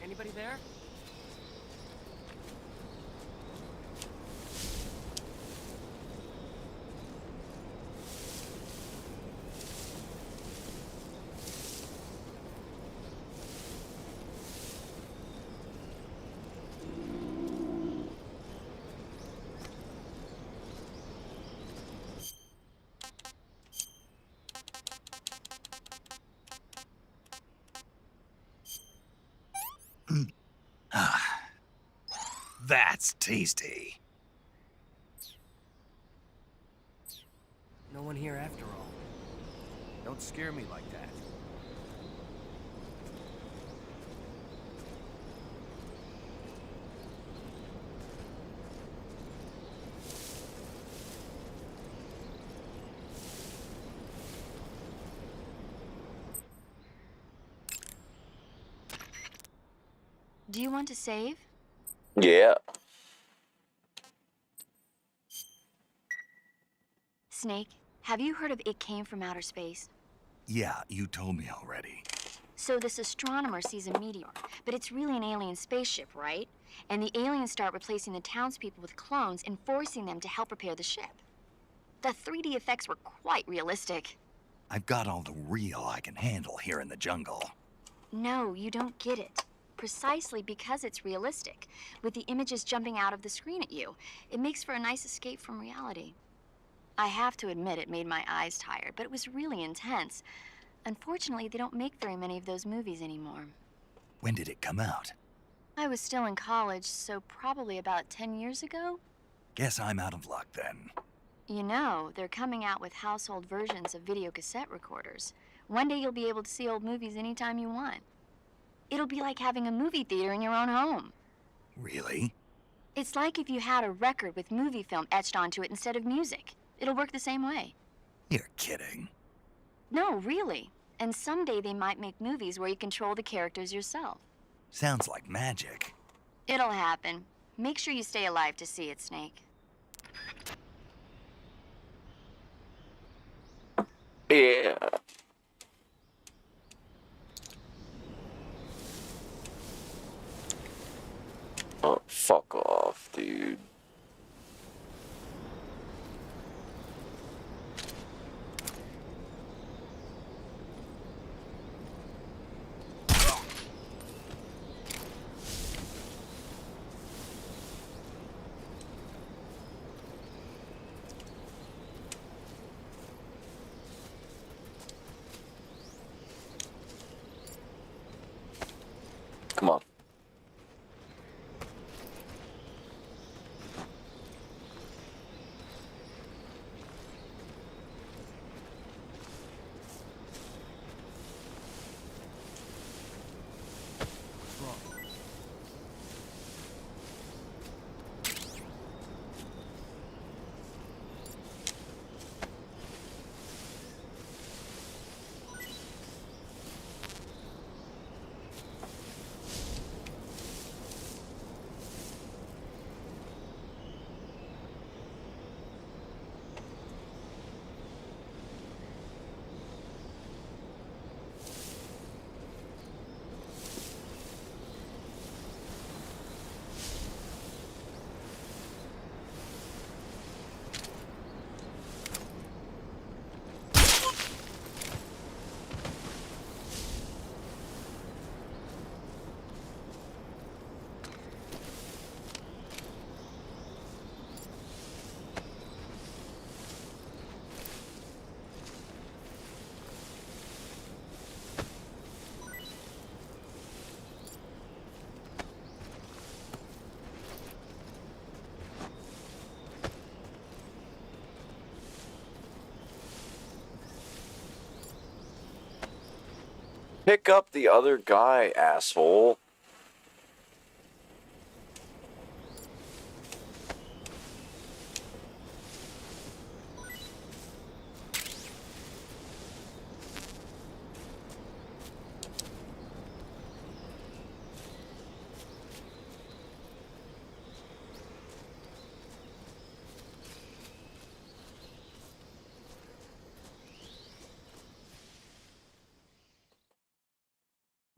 Anybody there? That's tasty. No one here after all. Don't scare me like that. Do you want to save? Yeah. Snake, have you heard of It Came from Outer Space? Yeah, you told me already. So this astronomer sees a meteor, but it's really an alien spaceship, right? And the aliens start replacing the townspeople with clones and forcing them to help repair the ship. The 3D effects were quite realistic. I've got all the real I can handle here in the jungle. No, you don't get it. Precisely because it's realistic, with the images jumping out of the screen at you. It makes for a nice escape from reality. I have to admit it made my eyes tired, but it was really intense. Unfortunately, they don't make very many of those movies anymore. When did it come out? I was still in college, so probably about 10 years ago. Guess I'm out of luck then. You know, they're coming out with household versions of video cassette recorders. One day you'll be able to see old movies anytime you want. It'll be like having a movie theater in your own home. Really? It's like if you had a record with movie film etched onto it instead of music. It'll work the same way. You're kidding. No, really. And someday they might make movies where you control the characters yourself. Sounds like magic. It'll happen. Make sure you stay alive to see it, Snake. Yeah. Oh, fuck off, dude. Pick up the other guy, asshole.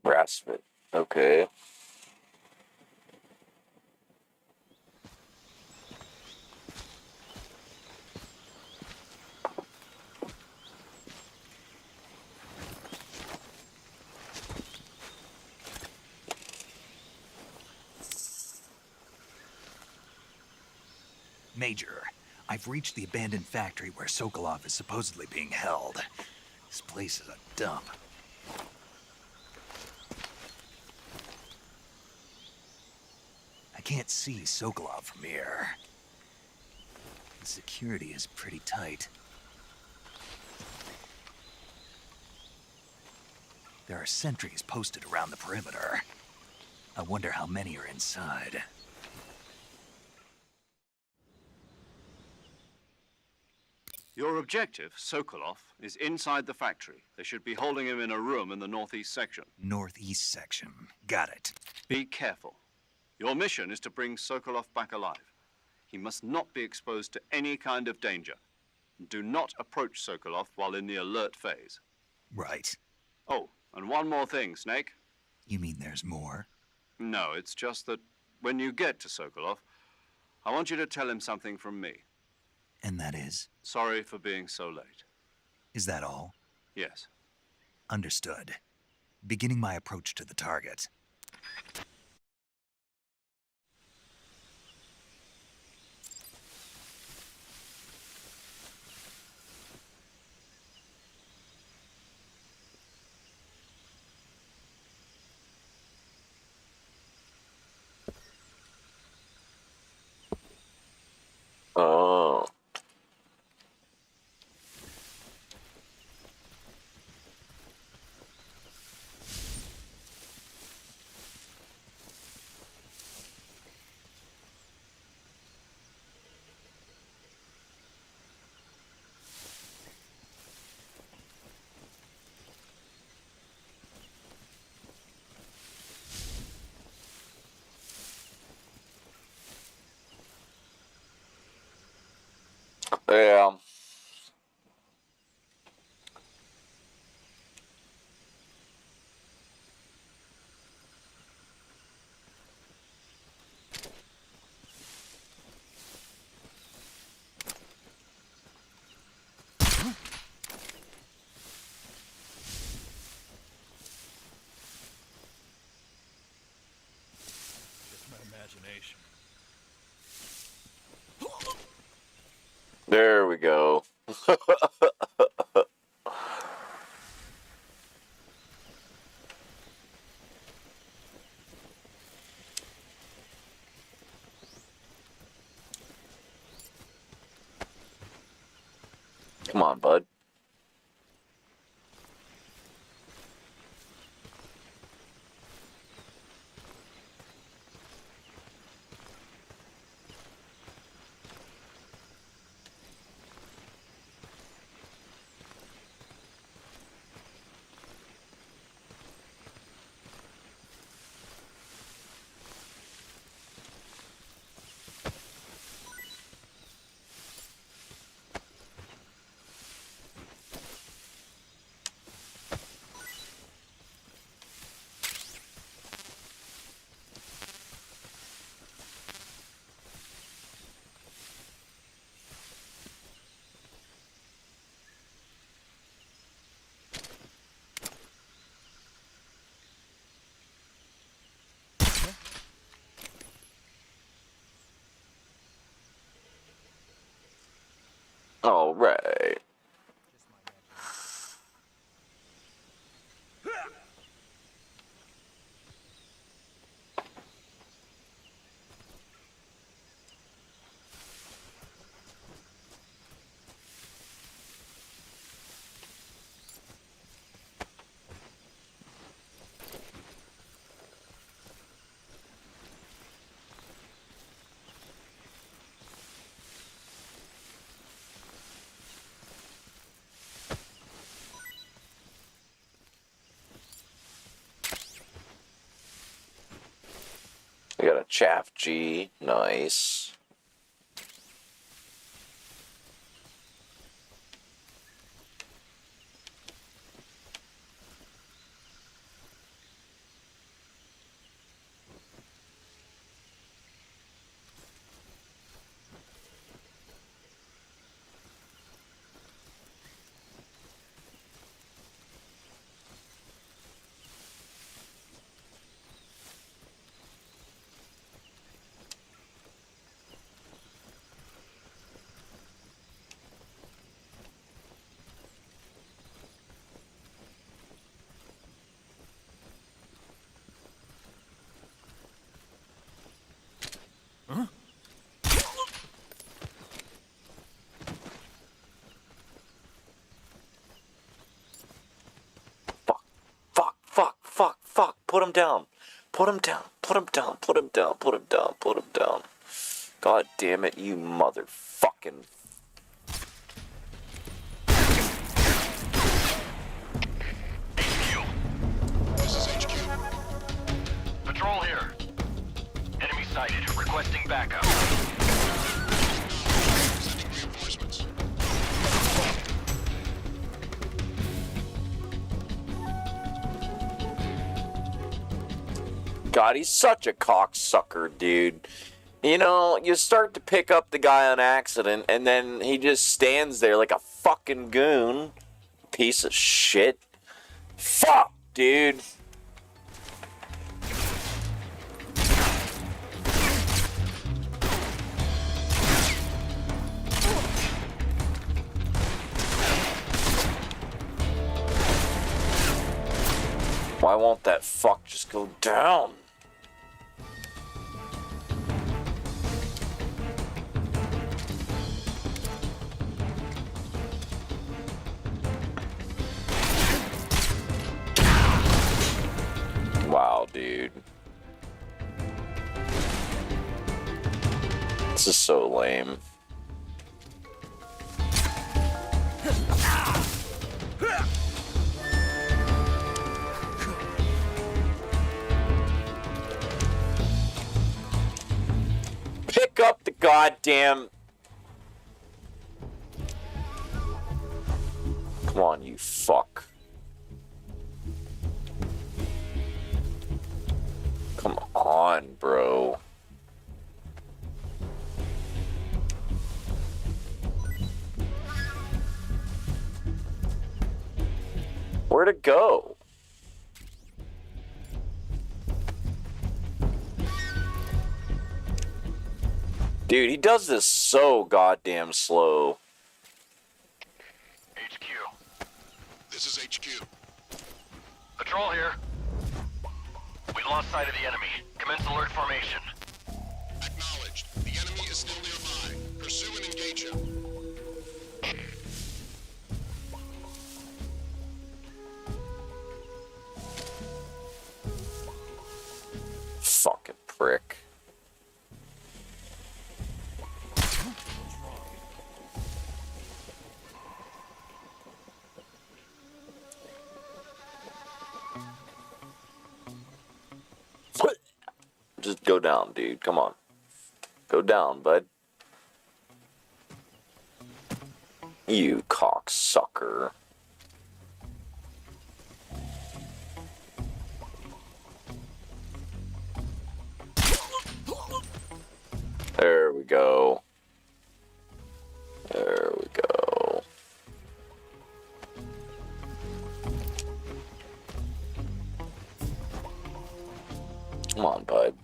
Grasp it. Okay. Major, I've reached the abandoned factory where Sokolov is supposedly being held. This place is a dump. I can't see Sokolov from here. The security is pretty tight. There are sentries posted around the perimeter. I wonder how many are inside. Your objective, Sokolov, is inside the factory. They should be holding him in a room in the northeast section. Northeast section. Got it. Be careful. Your mission is to bring Sokolov back alive. He must not be exposed to any kind of danger. Do not approach Sokolov while in the alert phase. Right. Oh, and one more thing, Snake. You mean there's more? No, it's just that when you get to Sokolov, I want you to tell him something from me. And that is? Sorry for being so late. Is that all? Yes. Understood. Beginning my approach to the target. Oh. Yeah. Just my imagination. There we go. Come on, bud. All right. Chaff G. Nice. Fuck, put him down. Put him down. God damn it, you motherfucking... HQ. This is HQ. Patrol here. Enemy sighted. Requesting backup. Sending reinforcements. God, he's such a cocksucker, dude. You know, you start to pick up the guy on accident, and then he just stands there like a fucking goon. Piece of shit. Fuck, dude. Why won't that fuck just go down? Wow, dude. This is so lame. Pick up the goddamn... Come on, you fuck. Come on, bro. Where'd it go? Dude, he does this so goddamn slow. HQ. This is HQ. Patrol here. We lost sight of the enemy. Commence alert formation. Acknowledged. The enemy is still nearby. Pursue and engage him. Fucking prick. Just go down, dude. Come on. Go down, bud. You cocksucker. There we go. There we go. Come on, bud.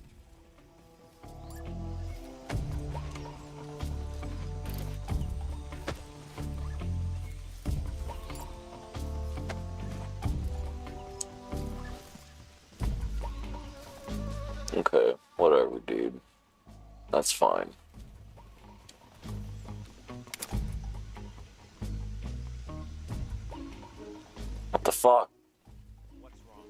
Okay, whatever, dude. That's fine. What the fuck? What's wrong?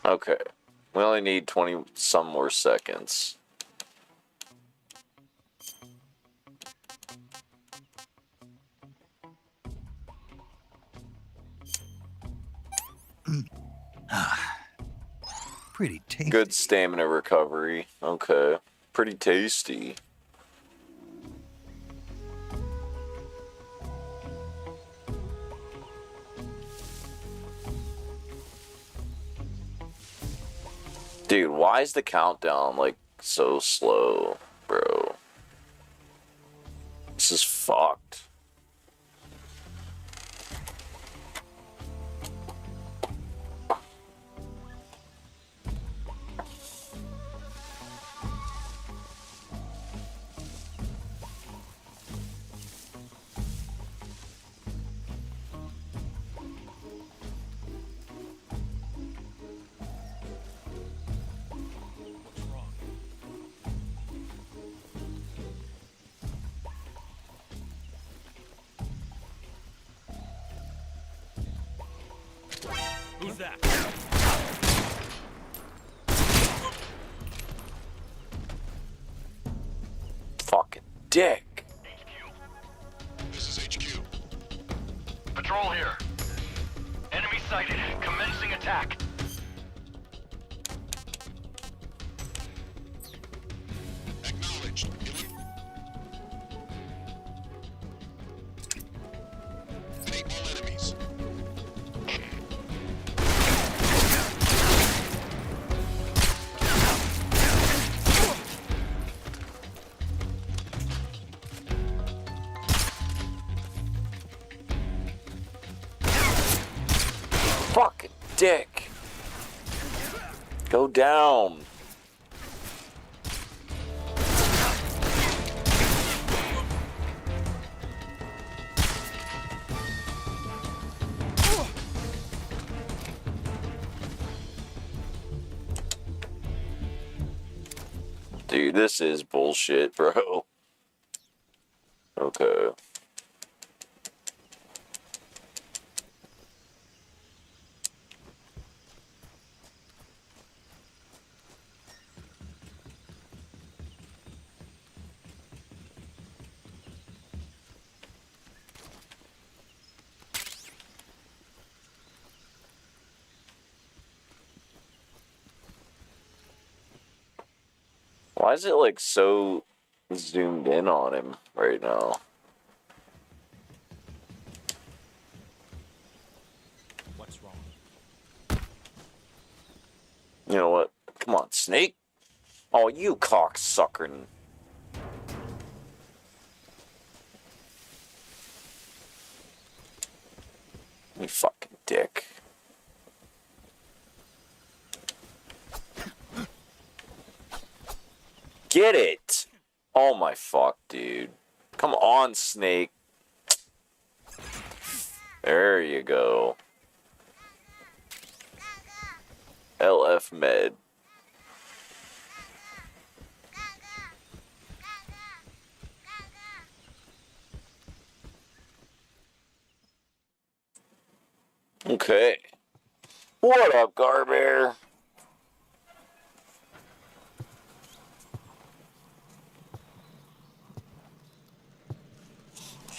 Okay. We only need 20 some more seconds. Pretty tasty. Good stamina recovery. Okay. Pretty tasty. Dude, why is the countdown like so slow, bro? This is fucked. Who's that? Fucking dick. This is HQ. Patrol here. Enemy sighted. Commencing attack. Acknowledged. Take all enemies. Fucking dick. Go down. Dude, this is bullshit, bro. Okay. Why is it like so zoomed in on him right now? What's wrong? You know what? Come on, Snake. Oh, you cocksucker. You fucking dick. Get it! Oh my fuck, dude. Come on, Snake. There you go. LF Med. Okay. What up, Garbear?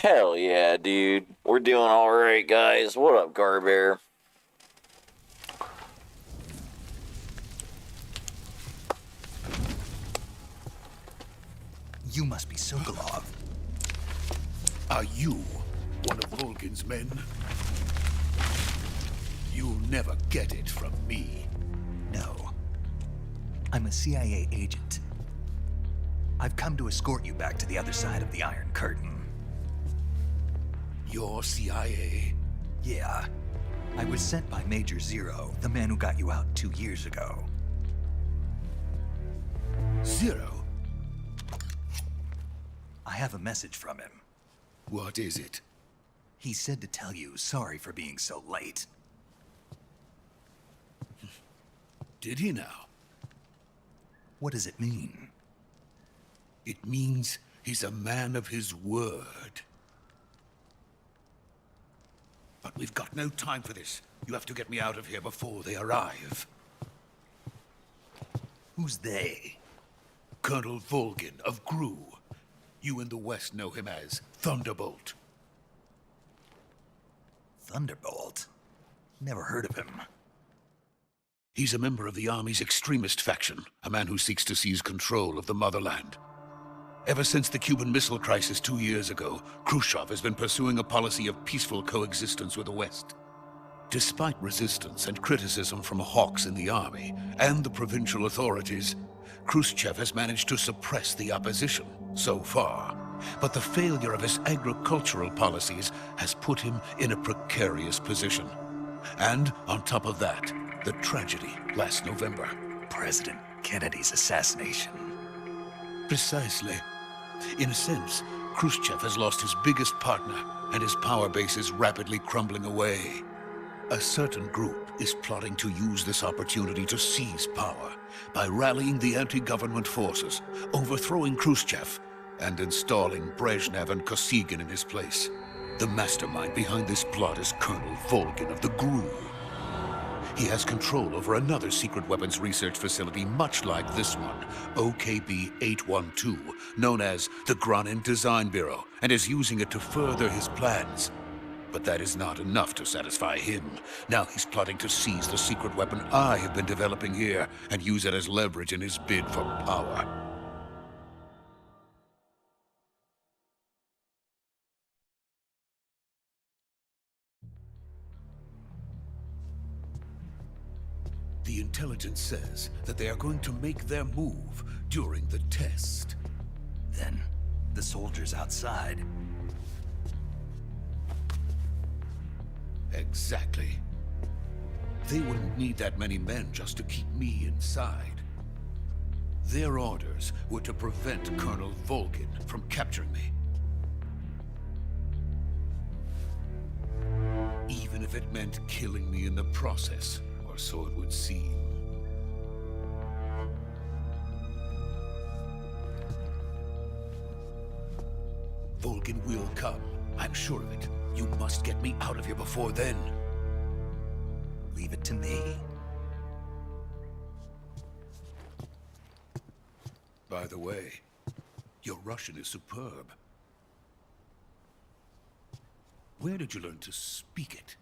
Hell yeah, dude. We're doing alright, guys. What up, Garbear? You must be Sokolov. Are you one of Volgin's men? You'll never get it from me. No. I'm a CIA agent. I've come to escort you back to the other side of the Iron Curtain. You're CIA? Yeah. I was sent by Major Zero, the man who got you out 2 years ago. Zero? I have a message from him. What is it? He said to tell you sorry for being so late. Did he now? What does it mean? It means he's a man of his word. But we've got no time for this. You have to get me out of here before they arrive. Who's they? Colonel Volgin of GRU. You in the West know him as Thunderbolt. Thunderbolt? Never heard of him. He's a member of the Army's extremist faction, a man who seeks to seize control of the motherland. Ever since the Cuban Missile Crisis 2 years ago, Khrushchev has been pursuing a policy of peaceful coexistence with the West. Despite resistance and criticism from hawks in the army and the provincial authorities, Khrushchev has managed to suppress the opposition so far. But the failure of his agricultural policies has put him in a precarious position. And on top of that, the tragedy last November. President Kennedy's assassination. Precisely. In a sense, Khrushchev has lost his biggest partner, and his power base is rapidly crumbling away. A certain group is plotting to use this opportunity to seize power by rallying the anti-government forces, overthrowing Khrushchev, and installing Brezhnev and Kosygin in his place. The mastermind behind this plot is Colonel Volgin of the GRU. He has control over another secret weapons research facility much like this one, OKB-812, known as the Granin Design Bureau, and is using it to further his plans. But that is not enough to satisfy him. Now he's plotting to seize the secret weapon I have been developing here and use it as leverage in his bid for power. The intelligence says that they are going to make their move during the test. Then, the soldiers outside. Exactly. They wouldn't need that many men just to keep me inside. Their orders were to prevent Colonel Volgin from capturing me. Even if it meant killing me in the process, or so it would seem. Volgin will come. I'm sure of it. You must get me out of here before then. Leave it to me. By the way, your Russian is superb. Where did you learn to speak it?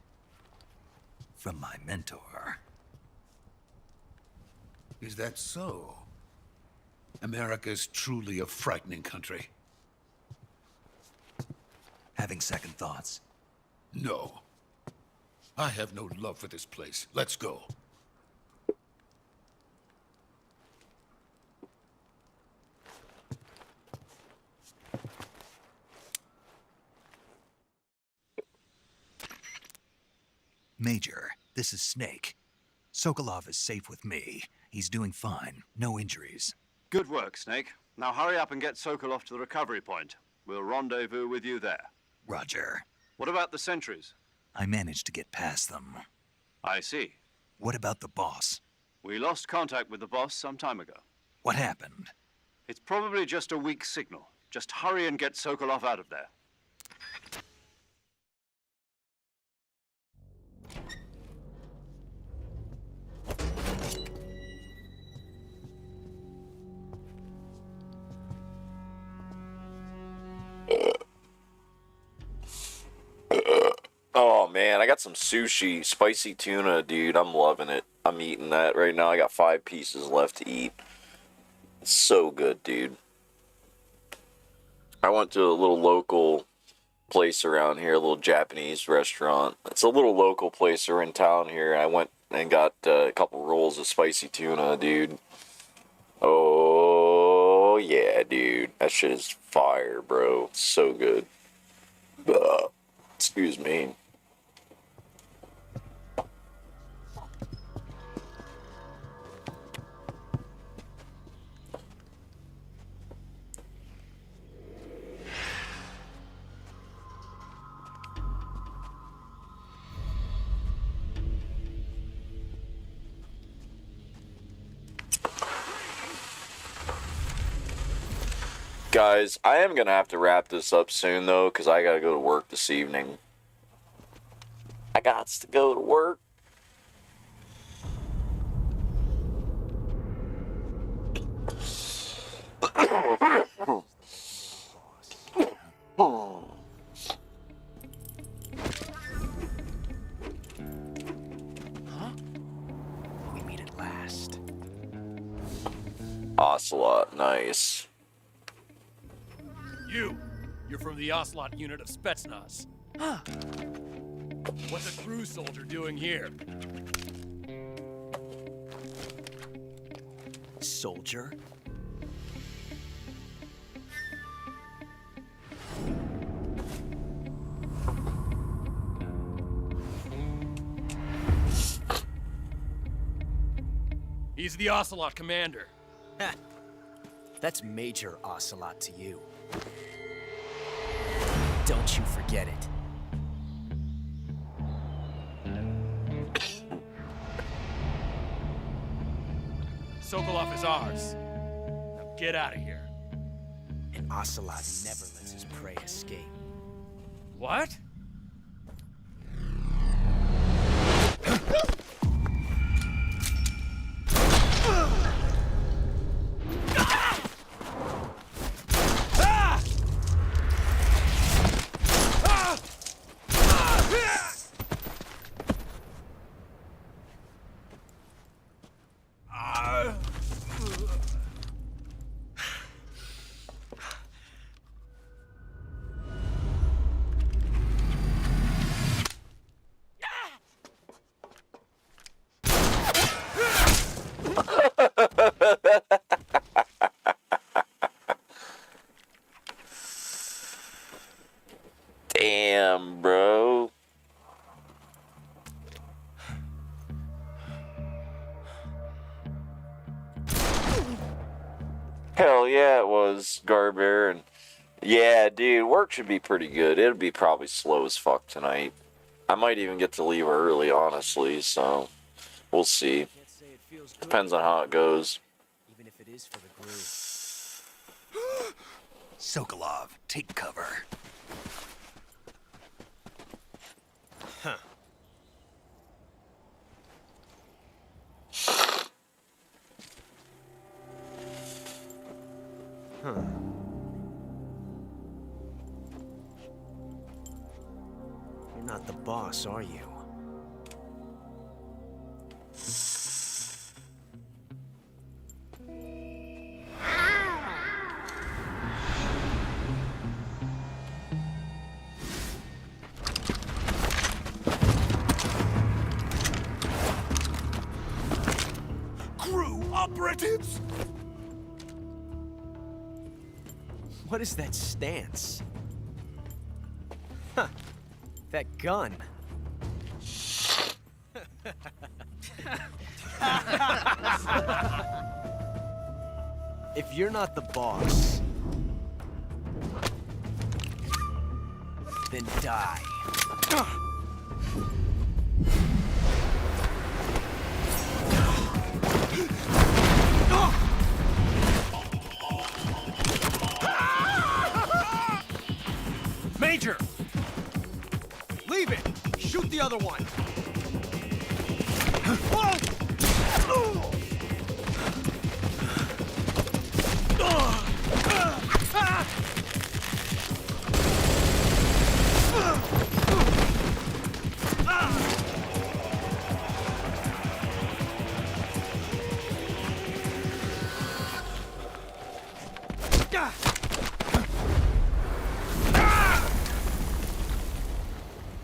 From my mentor. Is that so? America's truly a frightening country. Having second thoughts? No. I have no love for this place. Let's go. Major, this is Snake. Sokolov is safe with me. He's doing fine. No injuries. Good work, Snake. Now hurry up and get Sokolov to the recovery point. We'll rendezvous with you there. Roger. What about the sentries? I managed to get past them. I see. What about the boss? We lost contact with the boss some time ago. What happened? It's probably just a weak signal. Just hurry and get Sokolov out of there. Oh man, I got some sushi, spicy tuna, dude. I'm loving it. I'm eating that right now. I got 5 pieces left to eat. It's so good, dude. I went to a little local place around here, a little Japanese restaurant. It's a little local place in town here. I went and got a couple rolls of spicy tuna, dude. Oh yeah, dude. That shit is fire, bro. It's so good. Excuse me. Guys, I am going to have to wrap this up soon, though, because I got to go to work this evening. I got to go to work. We meet at last. Ocelot, nice. You're from the Ocelot unit of Spetsnaz. Huh. What's a crew soldier doing here? Soldier? He's the Ocelot commander. Ha! That's Major Ocelot to you. Don't you forget it. Sokolov is ours. Now get out of here. And Ocelot never lets his prey escape. What? Damn, bro. Hell yeah, it was, Garbear. And yeah, dude, work should be pretty good. It'll be probably slow as fuck tonight. I might even get to leave early, honestly, so we'll see. Depends on how it goes. Even if it is for the groove. Sokolov, take cover. Huh. Huh. You're not the boss, are you? Crew operatives! What is that stance? Huh. That gun. If you're not the boss, then die. Major! Leave it! Shoot the other one!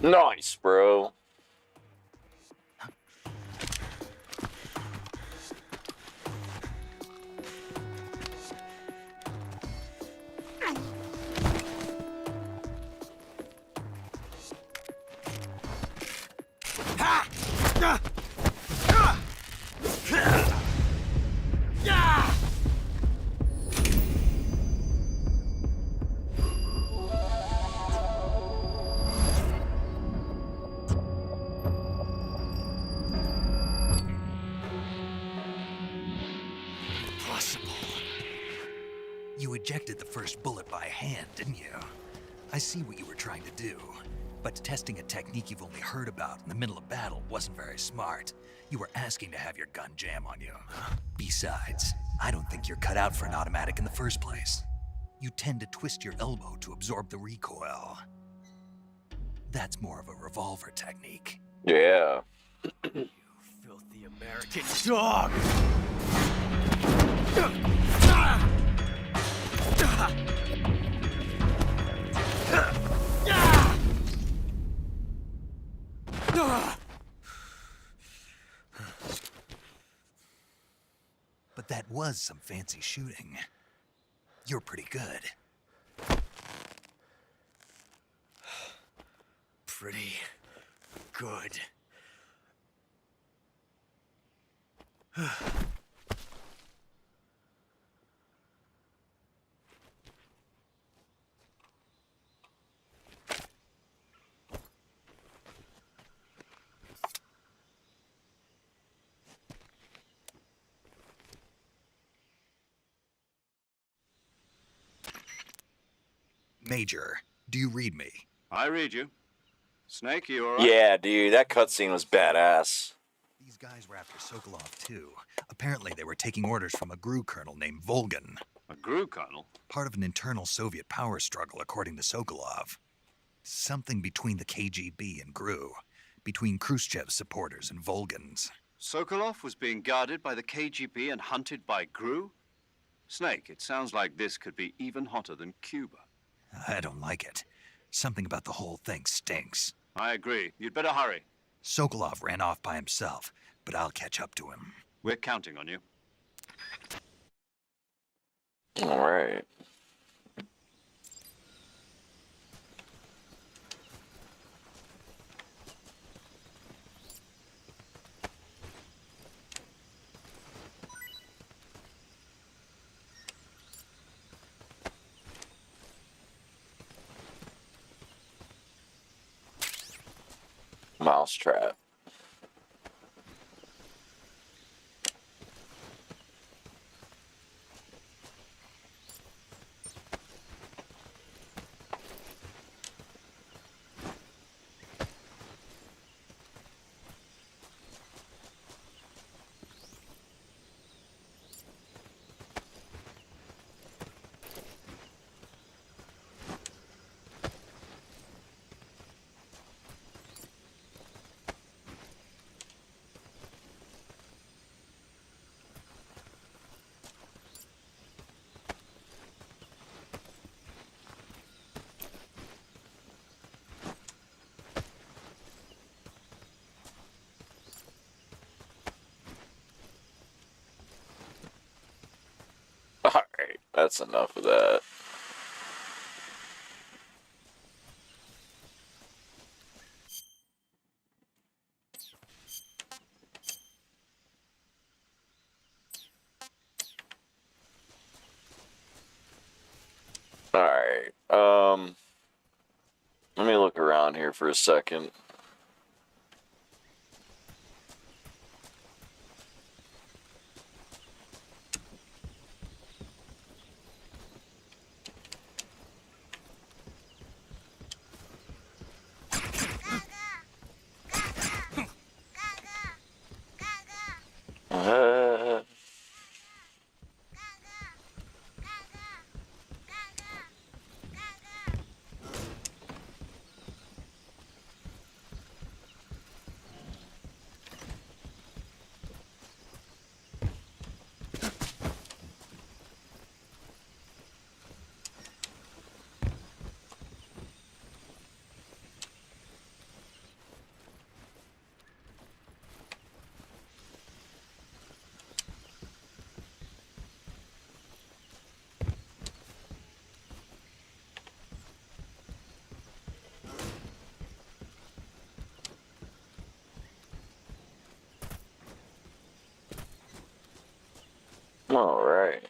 Nice, bro. You ejected the first bullet by hand, didn't you? I see what you were trying to do. But testing a technique you've only heard about in the middle of battle wasn't very smart. You were asking to have your gun jam on you. Besides, I don't think you're cut out for an automatic in the first place. You tend to twist your elbow to absorb the recoil. That's more of a revolver technique. Yeah. You filthy American dog! But that was some fancy shooting. You're pretty good. Pretty good. Major, do you read me? I read you. Snake, you alright? Yeah, dude, that cutscene was badass. These guys were after Sokolov, too. Apparently they were taking orders from a GRU colonel named Volgan. A GRU colonel? Part of an internal Soviet power struggle, according to Sokolov. Something between the KGB and GRU. Between Khrushchev's supporters and Volgan's. Sokolov was being guarded by the KGB and hunted by GRU? Snake, it sounds like this could be even hotter than Cuba. I don't like it. Something about the whole thing stinks. I agree. You'd better hurry. Sokolov ran off by himself, but I'll catch up to him. We're counting on you. All right. Mousetrap. Alright, that's enough of that. Alright, let me look around here for a second. All right.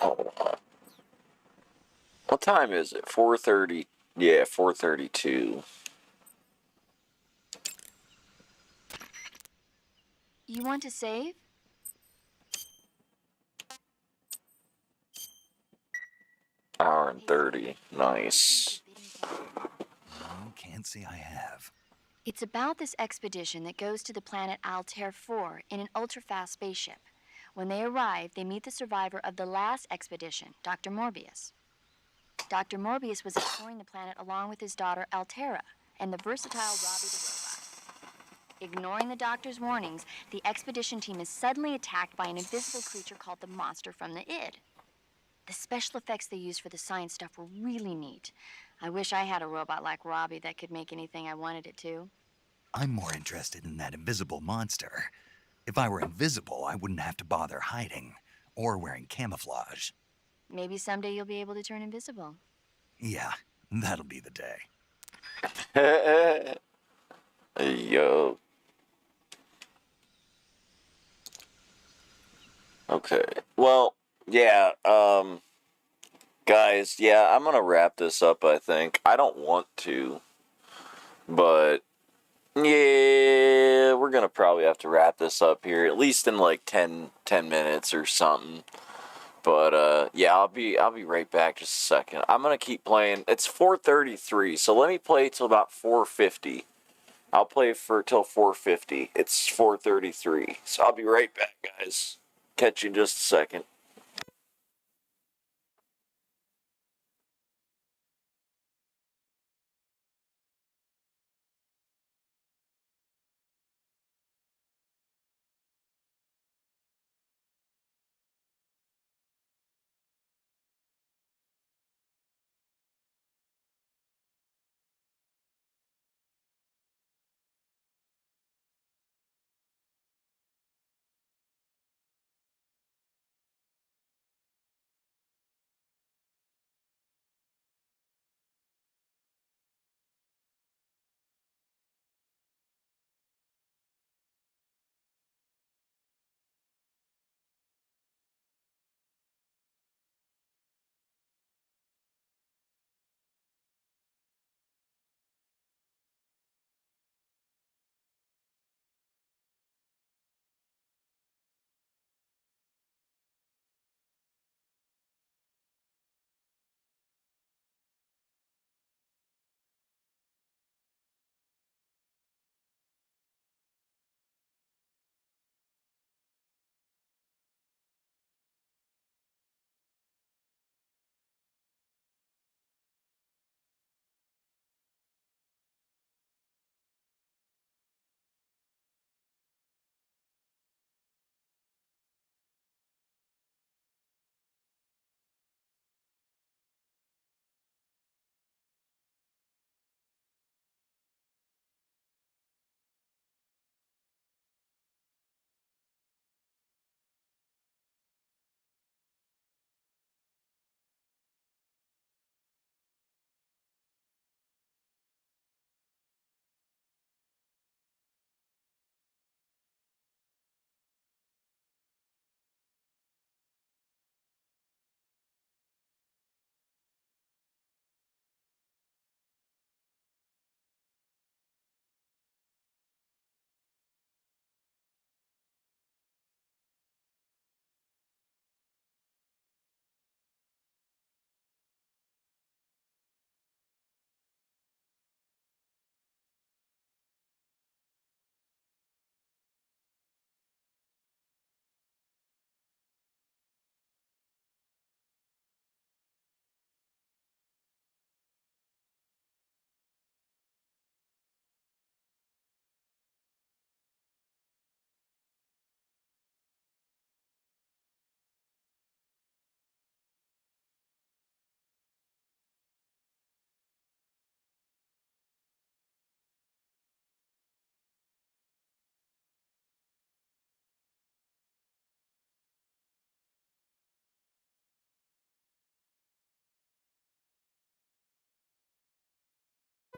Hold on. What time is it? 4:30. Yeah, 4:32. You want to save? Hour and 30. Nice. Oh, can't say I have. It's about this expedition that goes to the planet Altair 4 in an ultra-fast spaceship. When they arrive, they meet the survivor of the last expedition, Dr. Morbius. Dr. Morbius was exploring the planet along with his daughter Altera and the versatile Robbie the robot. Ignoring the doctor's warnings, the expedition team is suddenly attacked by an invisible creature called the Monster from the Id. The special effects they used for the science stuff were really neat. I wish I had a robot like Robbie that could make anything I wanted it to. I'm more interested in that invisible monster. If I were invisible, I wouldn't have to bother hiding or wearing camouflage. Maybe someday you'll be able to turn invisible. Yeah, that'll be the day. Yo. Okay. Well, yeah, guys, yeah, I'm gonna wrap this up, I think. I don't want to, but yeah, we're gonna probably have to wrap this up here, at least in like 10 minutes or something. But yeah, I'll be right back just a second. I'm gonna keep playing. It's 4:33, so let me play till about 4:50. I'll play for till 4:50. It's 4:33, so I'll be right back, guys. Catch you in just a second.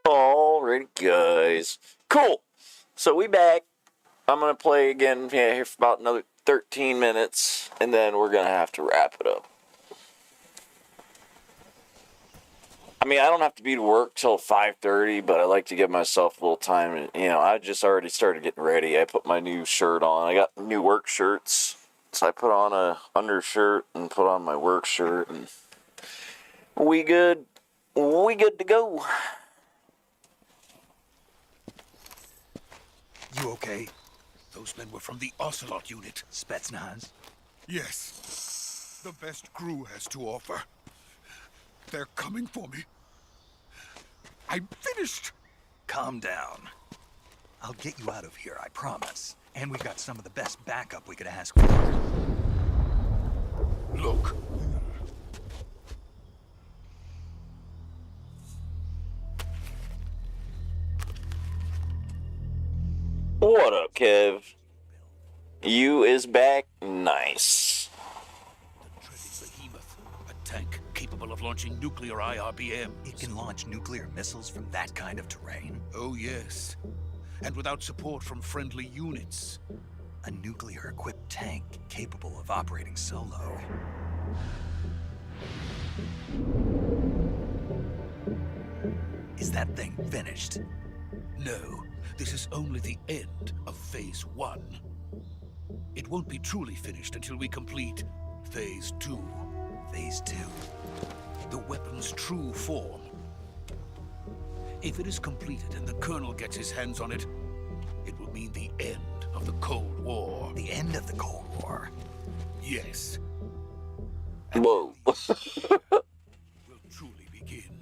Alrighty, guys. Cool. So we back. I'm gonna play again here for about another 13 minutes, and then we're gonna have to wrap it up. I mean, I don't have to be to work till 5:30, but I like to give myself a little time. And, you know, I just already started getting ready. I put my new shirt on. I got new work shirts, so I put on a undershirt and put on my work shirt, and We good? We good to go. You okay? Those men were from the Ocelot unit. Spetsnaz? Yes. The best crew has to offer. They're coming for me. I'm finished. Calm down. I'll get you out of here, I promise. And we've got some of the best backup we could ask for. Look. What up, Kev? You is back? Nice. The dreaded behemoth. A tank capable of launching nuclear IRBM. It can launch nuclear missiles from that kind of terrain? Oh, yes. And without support from friendly units. A nuclear-equipped tank capable of operating solo. Is that thing finished? No, this is only the end of Phase 1. It won't be truly finished until we complete Phase 2. Phase 2? The weapon's true form. If it is completed and the Colonel gets his hands on it, it will mean the end of the Cold War. The end of the Cold War? Yes. Whoa. Will truly begin.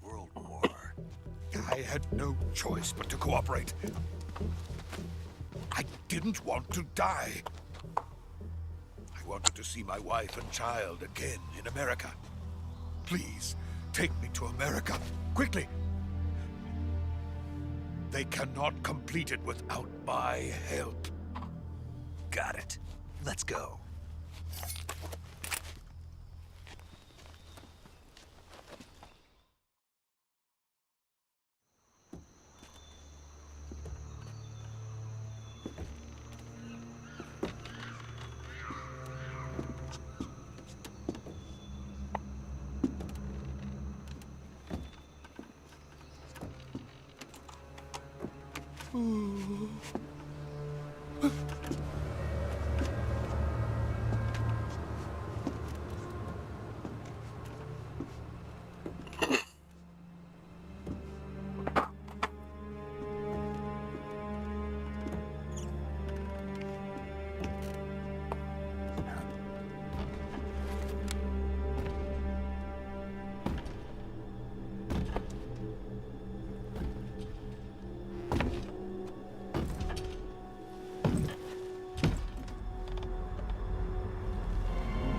World War. I had no choice but to cooperate. I didn't want to die. I wanted to see my wife and child again in America. Please, take me to America, quickly. They cannot complete it without my help. Got it. Let's go.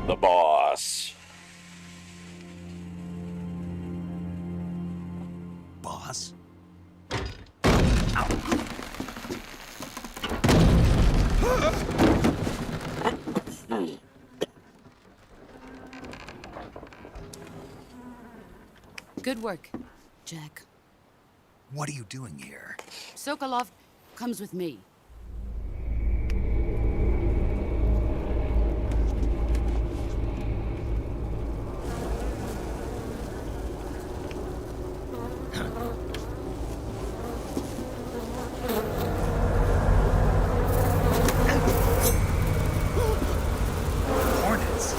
The boss. Boss? Good work, Jack. What are you doing here? Sokolov comes with me. Hornets?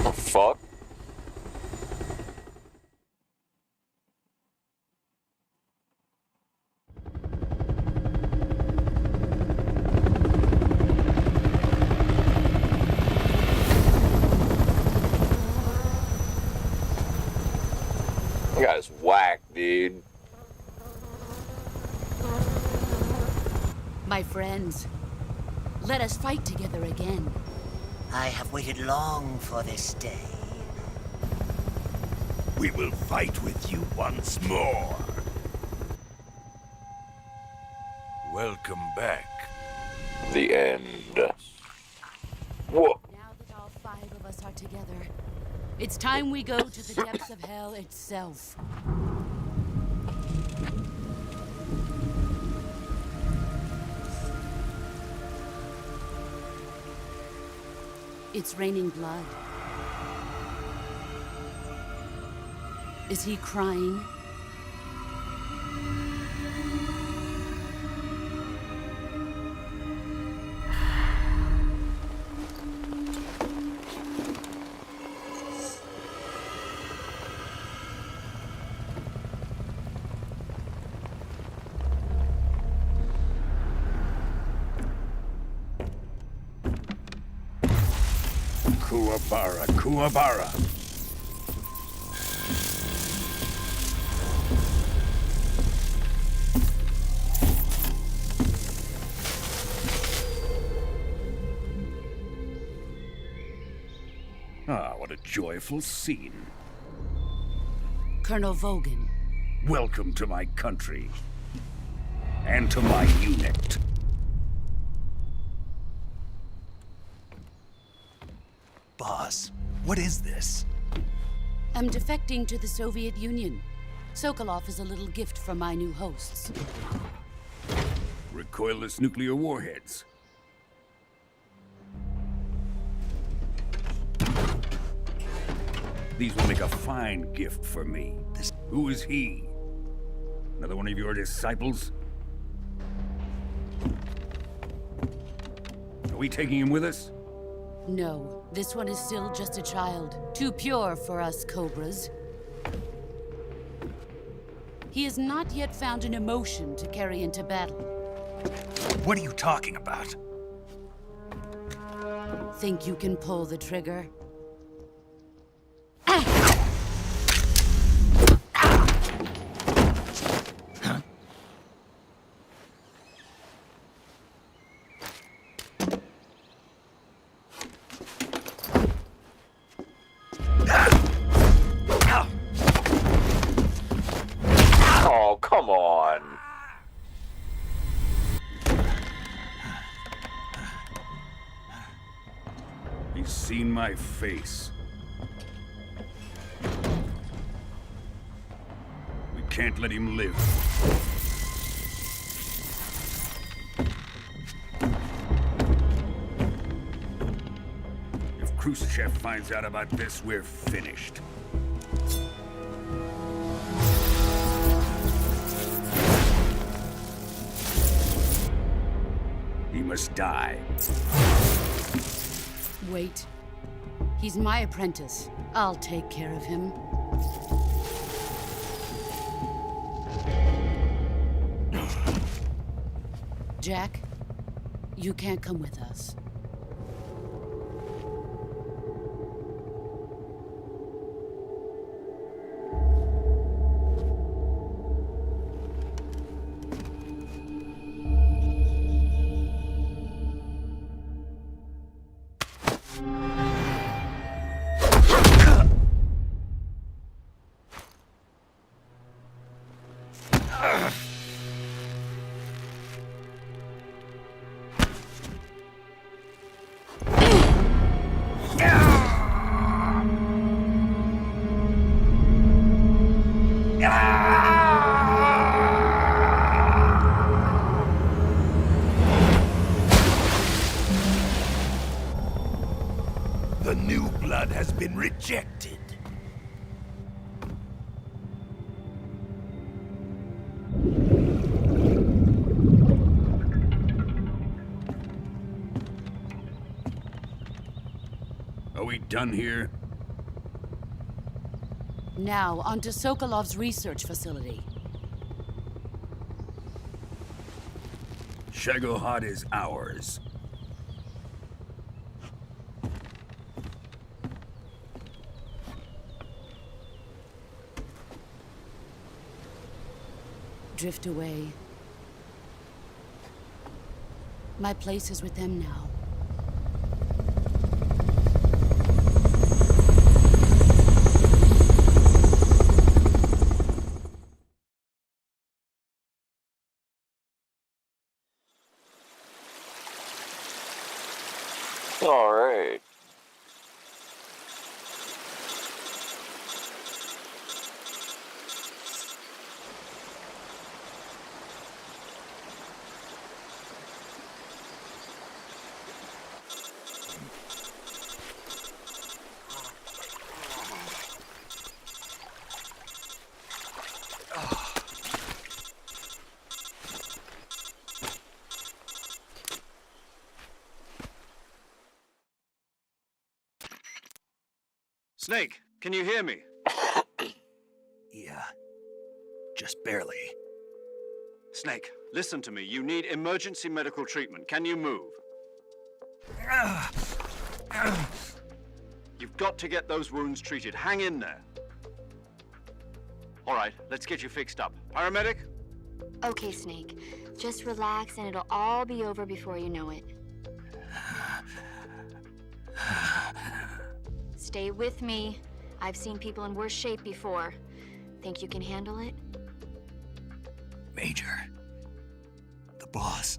The fuck? You guys whack, dude. My friends, let us fight together again. I have waited long for this day. We will fight with you once more. Welcome back. The end. Whoa. Now that all 5 of us are together, it's time we go to the depths of hell itself. It's raining blood. Is he crying? Kuwabara, Kuwabara. Ah, what a joyful scene. Colonel Vogan. Welcome to my country. And to my unit. Boss, what is this? I'm defecting to the Soviet Union. Sokolov is a little gift from my new hosts. Recoilless nuclear warheads. These will make a fine gift for me. Who is he? Another one of your disciples? Are we taking him with us? No, this one is still just a child. Too pure for us Cobras. He has not yet found an emotion to carry into battle. What are you talking about? Think you can pull the trigger? Oh, come on. He's seen my face. We can't let him live. If Khrushchev finds out about this, we're finished. He must die. Wait. He's my apprentice. I'll take care of him. Jack, you can't come with us. The new blood has been rejected. Are we done here? Now, onto Sokolov's research facility. Shagohod is ours. Drift away. My place is with them now. All right. Snake, can you hear me? Yeah. Just barely. Snake, listen to me. You need emergency medical treatment. Can you move? You've got to get those wounds treated. Hang in there. All right, let's get you fixed up. Paramedic? Okay, Snake. Just relax and it'll all be over before you know it. Stay with me. I've seen people in worse shape before. Think you can handle it? Major. The boss.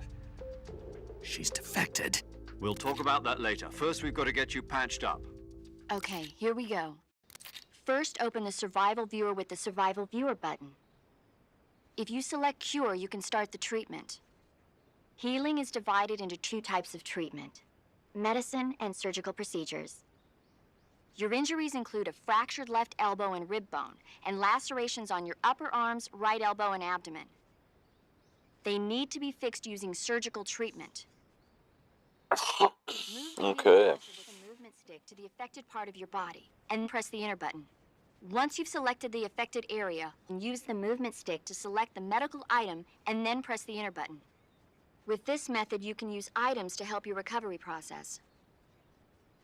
She's defected. We'll talk about that later. First, we've got to get you patched up. Okay, here we go. First, open the Survival Viewer with the Survival Viewer button. If you select Cure, you can start the treatment. Healing is divided into 2 types of treatment: medicine and surgical procedures. Your injuries include a fractured left elbow and rib bone, and lacerations on your upper arms, right elbow, and abdomen. They need to be fixed using surgical treatment. Okay. With a movement stick to the affected part of your body, and press the enter button. Once you've selected the affected area, use the movement stick to select the medical item, and then press the enter button. With this method, you can use items to help your recovery process.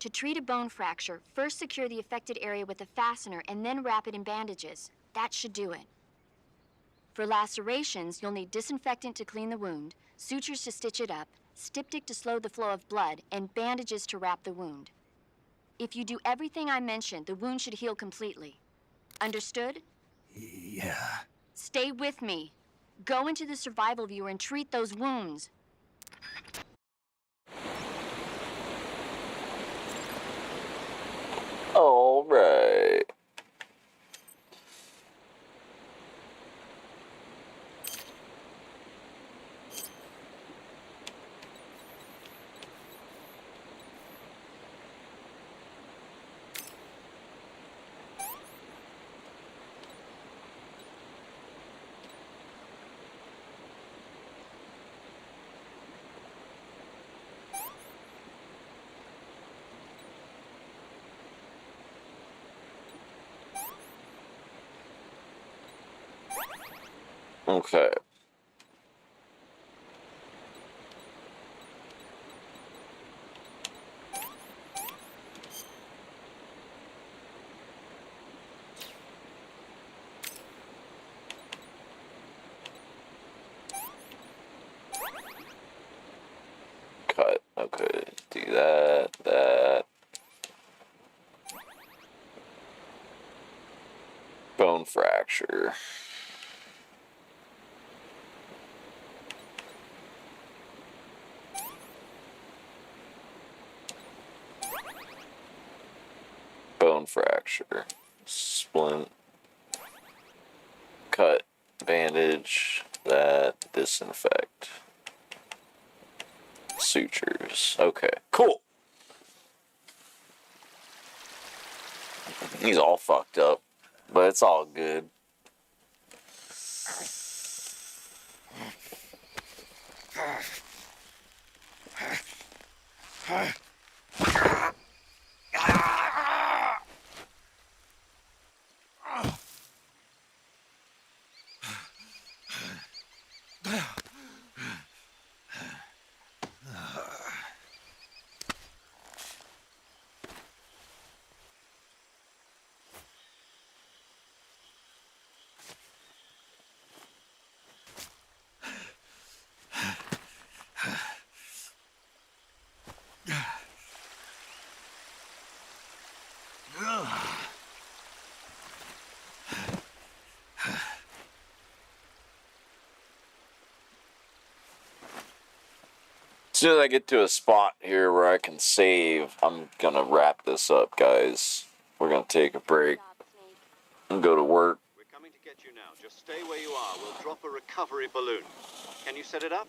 To treat a bone fracture, first secure the affected area with a fastener and then wrap it in bandages. That should do it. For lacerations, you'll need disinfectant to clean the wound, sutures to stitch it up, styptic to slow the flow of blood, and bandages to wrap the wound. If you do everything I mentioned, the wound should heal completely. Understood? Yeah. Stay with me. Go into the Survival Viewer and treat those wounds. All right. Okay. Cut. Okay. Do that. Bone fracture. Bone fracture. Splint. Cut. Bandage. That. Disinfect. Sutures. Okay. Cool. He's all fucked up, but it's all good. As soon as I get to a spot here where I can save, I'm gonna wrap this up, guys. We're gonna take a break and go to work. We're coming to get you now. Just stay where you are. We'll drop a recovery balloon. Can you set it up?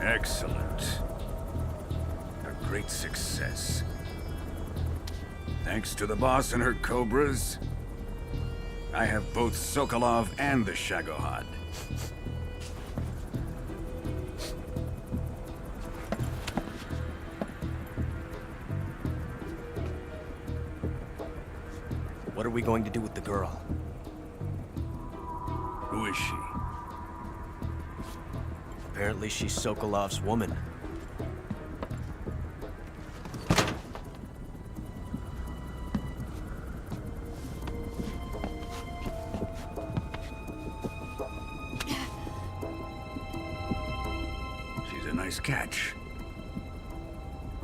Excellent. A great success. Thanks to the boss and her cobras, I have both Sokolov and the Shagohod. What are we going to do with the girl? Who is she? Apparently she's Sokolov's woman. She's a nice catch.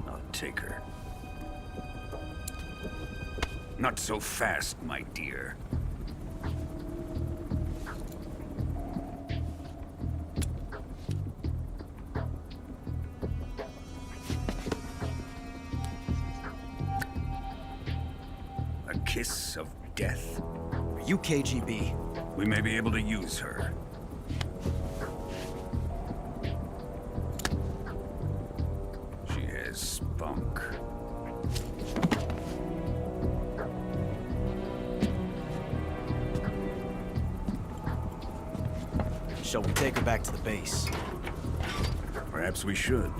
I'll take her. Not so fast, my dear. A kiss of death? Are you KGB? We may be able to use her. She has spunk. Shall we take her back to the base? Perhaps we should.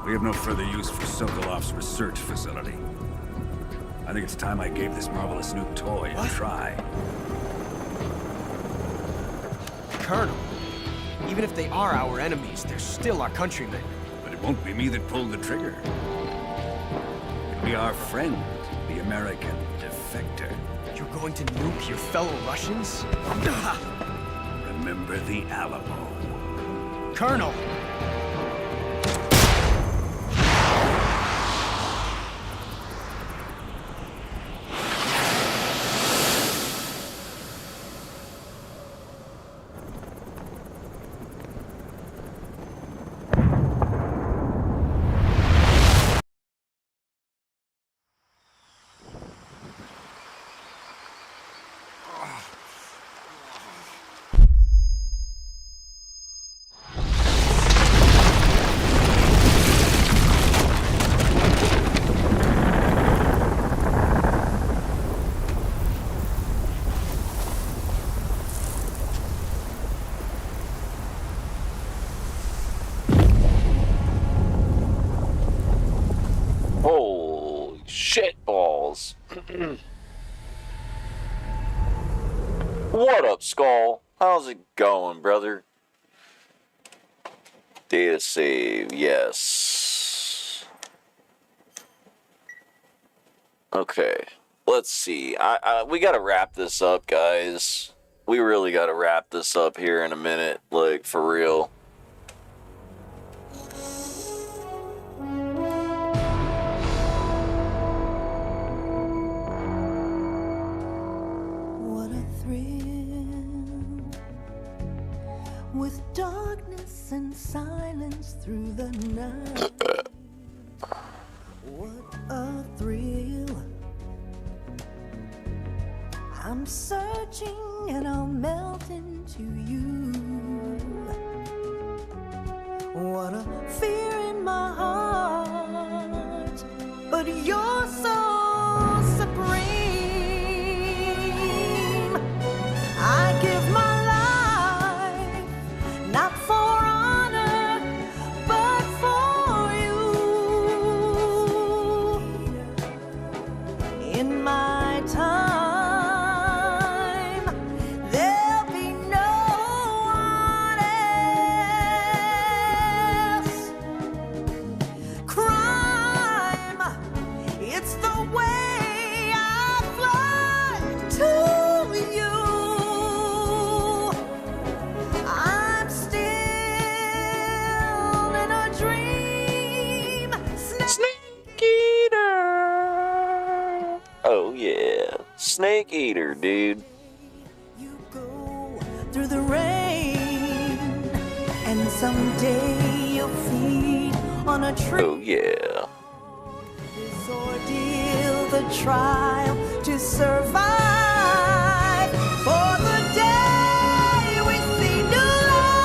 We have no further use for Sokolov's research facility. I think it's time I gave this marvelous new toy a try. Colonel, even if they are our enemies, they're still our countrymen. But it won't be me that pulled the trigger. It'll be our friend, the American defector. You're going to nuke your fellow Russians? Remember the Alamo. Colonel! Holy shit balls. What up, Skull? How's it going, brother? Data save, yes. Okay, let's see. We gotta wrap this up, guys. We really gotta wrap this up here in a minute, like, for real. With darkness and silence through the night. What a thrill. I'm searching and I'll melt into you. What a fear in my heart, but you're so supreme. I give my not for honor, but for you. In my time, there'll be no one else. Crime, it's the way I fly to you. Snake Eater! Oh yeah, Snake Eater, dude. You go through the rain, and someday you'll feed on a tree. Oh yeah. This ordeal, the trial to survive for the day we see new light.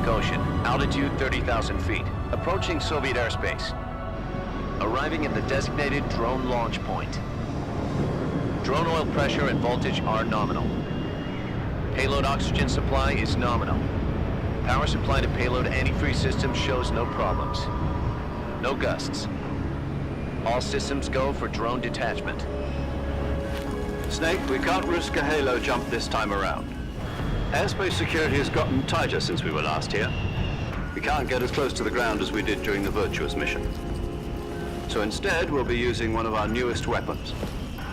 Pacific Ocean. Altitude 30,000 feet. Approaching Soviet airspace. Arriving at the designated drone launch point. Drone oil pressure and voltage are nominal. Payload oxygen supply is nominal. Power supply to payload antifreeze system shows no problems. No gusts. All systems go for drone detachment. Snake, we can't risk a halo jump this time around. Airspace security has gotten tighter since we were last here. We can't get as close to the ground as we did during the Virtuous mission. So instead, we'll be using one of our newest weapons.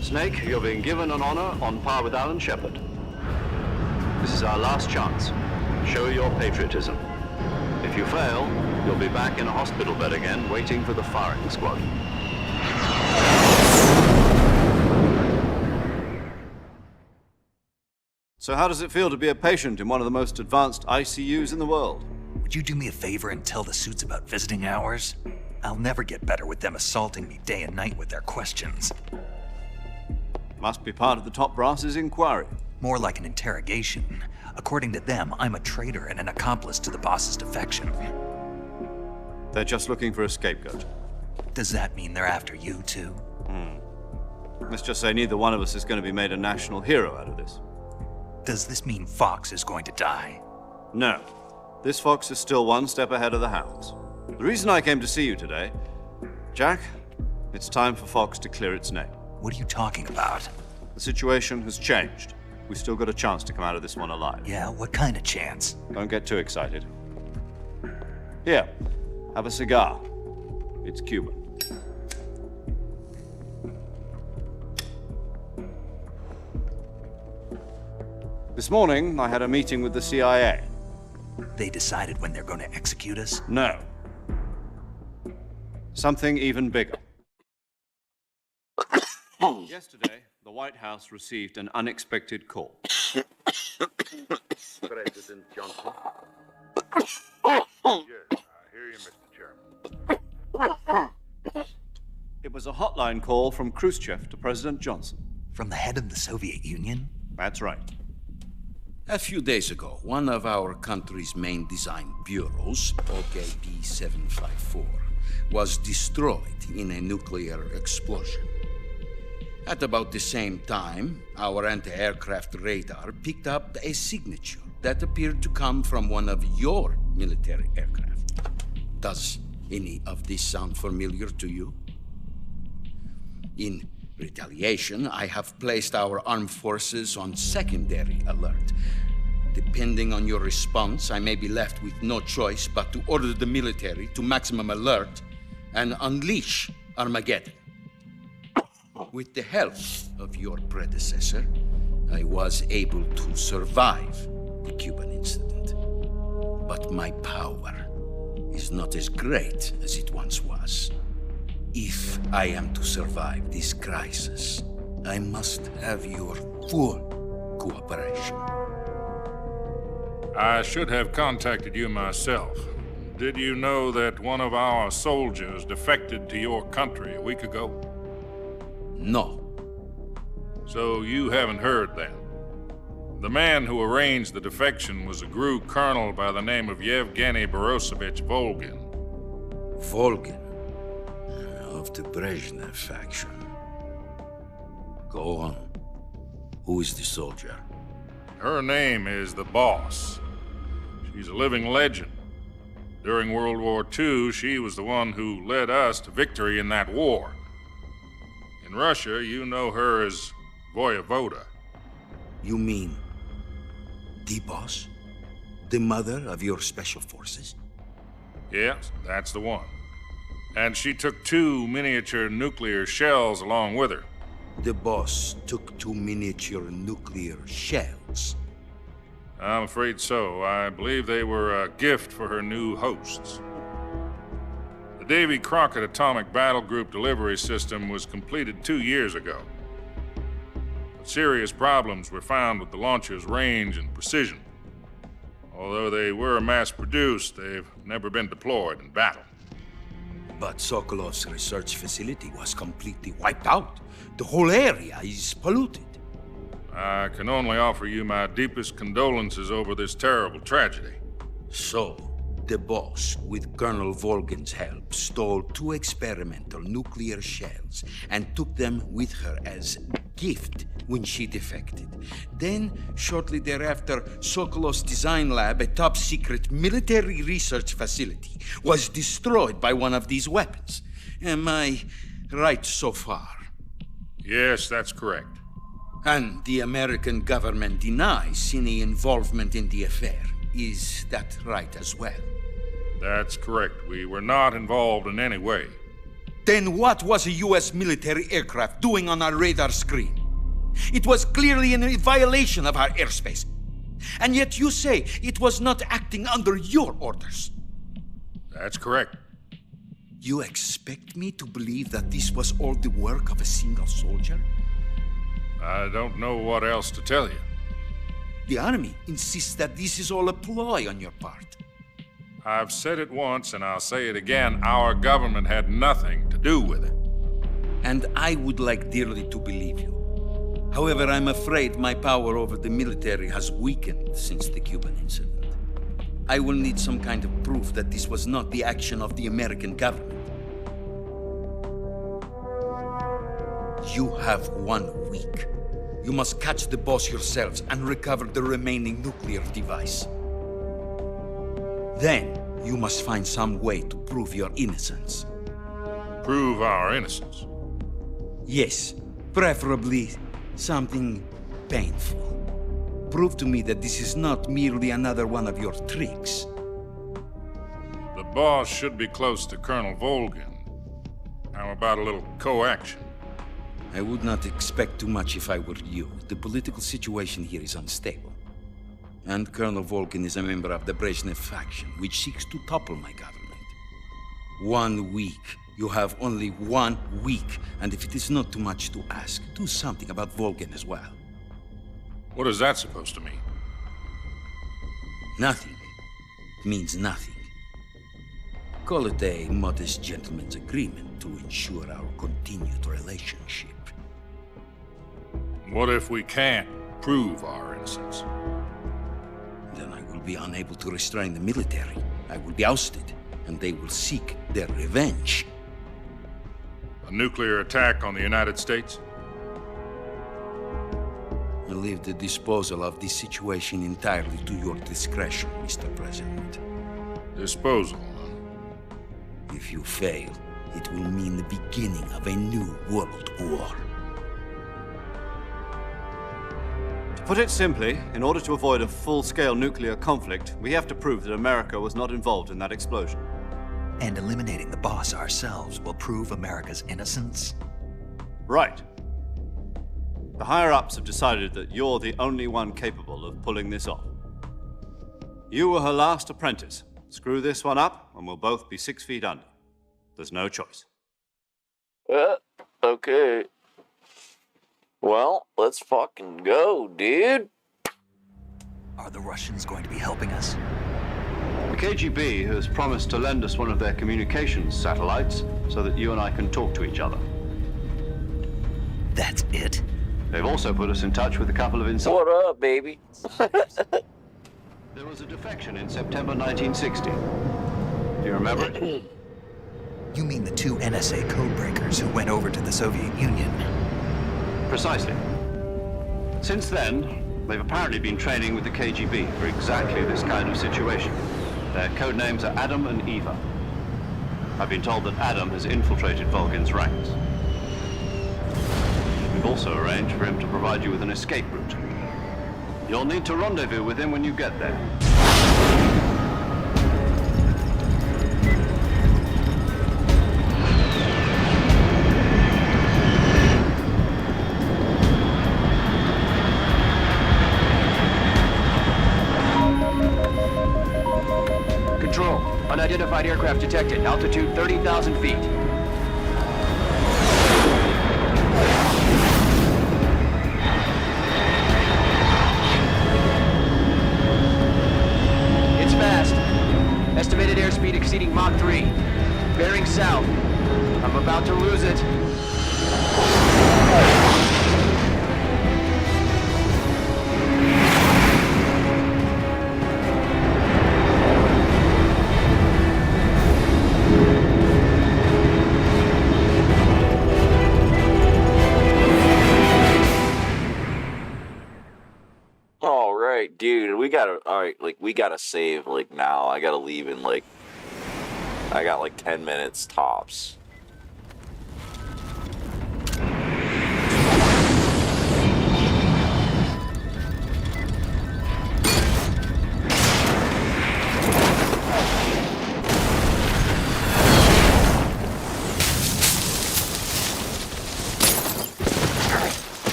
Snake, you're being given an honor on par with Alan Shepard. This is our last chance. Show your patriotism. If you fail, you'll be back in a hospital bed again, waiting for the firing squad. So how does it feel to be a patient in one of the most advanced ICUs in the world? Would you do me a favor and tell the suits about visiting hours? I'll never get better with them assaulting me day and night with their questions. Must be part of the top brass's inquiry. More like an interrogation. According to them, I'm a traitor and an accomplice to the boss's defection. They're just looking for a scapegoat. Does that mean they're after you, too? Let's just say neither one of us is going to be made a national hero out of this. Does this mean Fox is going to die? No. This fox is still one step ahead of the hounds. The reason I came to see you today, Jack, it's time for Fox to clear its name. What are you talking about? The situation has changed. We've still got a chance to come out of this one alive. Yeah, what kind of chance? Don't get too excited. Here, have a cigar. It's Cuban. This morning, I had a meeting with the CIA. They decided when they're going to execute us? No. Something even bigger. Yesterday, the White House received an unexpected call. President Johnson. Yes, I hear you, Mr. Chairman. It was a hotline call from Khrushchev to President Johnson. From the head of the Soviet Union? That's right. A few days ago, one of our country's main design bureaus, OKB 754, was destroyed in a nuclear explosion. At about the same time, our anti-aircraft radar picked up a signature that appeared to come from one of your military aircraft. Does any of this sound familiar to you? In retaliation, I have placed our armed forces on secondary alert. Depending on your response, I may be left with no choice but to order the military to maximum alert and unleash Armageddon. With the help of your predecessor, I was able to survive the Cuban incident. But my power is not as great as it once was. If I am to survive this crisis, I must have your full cooperation. I should have contacted you myself. Did you know that one of our soldiers defected to your country a week ago? No. So you haven't heard then? The man who arranged the defection was a GRU colonel by the name of Yevgeny Borosovich Volgin. Volgin? Of the Brezhnev faction. Go on. Who is the soldier? Her name is the Boss. She's a living legend. During World War II, she was the one who led us to victory in that war. In Russia, you know her as Voyevoda. You mean the Boss? The mother of your special forces? Yes, that's the one. And she took 2 miniature nuclear shells along with her. The Boss took 2 miniature nuclear shells? I'm afraid so. I believe they were a gift for her new hosts. The Davy Crockett Atomic Battle Group delivery system was completed 2 years ago. But serious problems were found with the launcher's range and precision. Although they were mass-produced, they've never been deployed in battle. But Sokolov's research facility was completely wiped out. The whole area is polluted. I can only offer you my deepest condolences over this terrible tragedy. So, the boss, with Colonel Volgin's help, stole 2 experimental nuclear shells and took them with her as gift when she defected. Then, shortly thereafter, Sokolov's design lab, a top-secret military research facility, was destroyed by one of these weapons. Am I right so far? Yes, that's correct. And the American government denies any involvement in the affair. Is that right as well? That's correct. We were not involved in any way. Then what was a U.S. military aircraft doing on our radar screen? It was clearly in violation of our airspace. And yet you say it was not acting under your orders. That's correct. You expect me to believe that this was all the work of a single soldier? I don't know what else to tell you. The Army insists that this is all a ploy on your part. I've said it once, and I'll say it again. Our government had nothing to do with it. And I would like dearly to believe you. However, I'm afraid my power over the military has weakened since the Cuban incident. I will need some kind of proof that this was not the action of the American government. You have 1 week. You must catch the boss yourselves and recover the remaining nuclear device. Then, you must find some way to prove your innocence. Prove our innocence? Yes, preferably something painful. Prove to me that this is not merely another one of your tricks. The boss should be close to Colonel Volgin. How about a little co-action? I would not expect too much if I were you. The political situation here is unstable. And Colonel Volgin is a member of the Brezhnev faction, which seeks to topple my government. 1 week. You have only 1 week. And if it is not too much to ask, do something about Volgin as well. What is that supposed to mean? Nothing. It means nothing. Call it a modest gentleman's agreement to ensure our continued relationship. What if we can't prove our innocence? Then I will be unable to restrain the military. I will be ousted, and they will seek their revenge. A nuclear attack on the United States? I leave the disposal of this situation entirely to your discretion, Mr. President. Disposal? If you fail, it will mean the beginning of a new world war. To put it simply, in order to avoid a full-scale nuclear conflict, we have to prove that America was not involved in that explosion. And eliminating the boss ourselves will prove America's innocence? Right. The higher-ups have decided that you're the only one capable of pulling this off. You were her last apprentice. Screw this one up, and we'll both be 6 feet under. There's no choice. Okay. Well, let's fucking go, dude. Are the Russians going to be helping us? The KGB has promised to lend us one of their communications satellites so that you and I can talk to each other. That's it? They've also put us in touch with a couple of What up, baby? There was a defection in September 1960. Do you remember it? You mean the 2 NSA codebreakers who went over to the Soviet Union? Precisely. Since then, they've apparently been training with the KGB for exactly this kind of situation. Their code names are Adam and Eva. I've been told that Adam has infiltrated Volgin's ranks. We've also arranged for him to provide you with an escape route. You'll need to rendezvous with him when you get there. Control, unidentified aircraft detected. Altitude 30,000 feet. Estimated airspeed exceeding Mach 3. Bearing south. I'm about to lose it. Dude, we gotta, alright, like, we gotta save, like, now. I gotta leave in, like, I got, like, 10 minutes tops.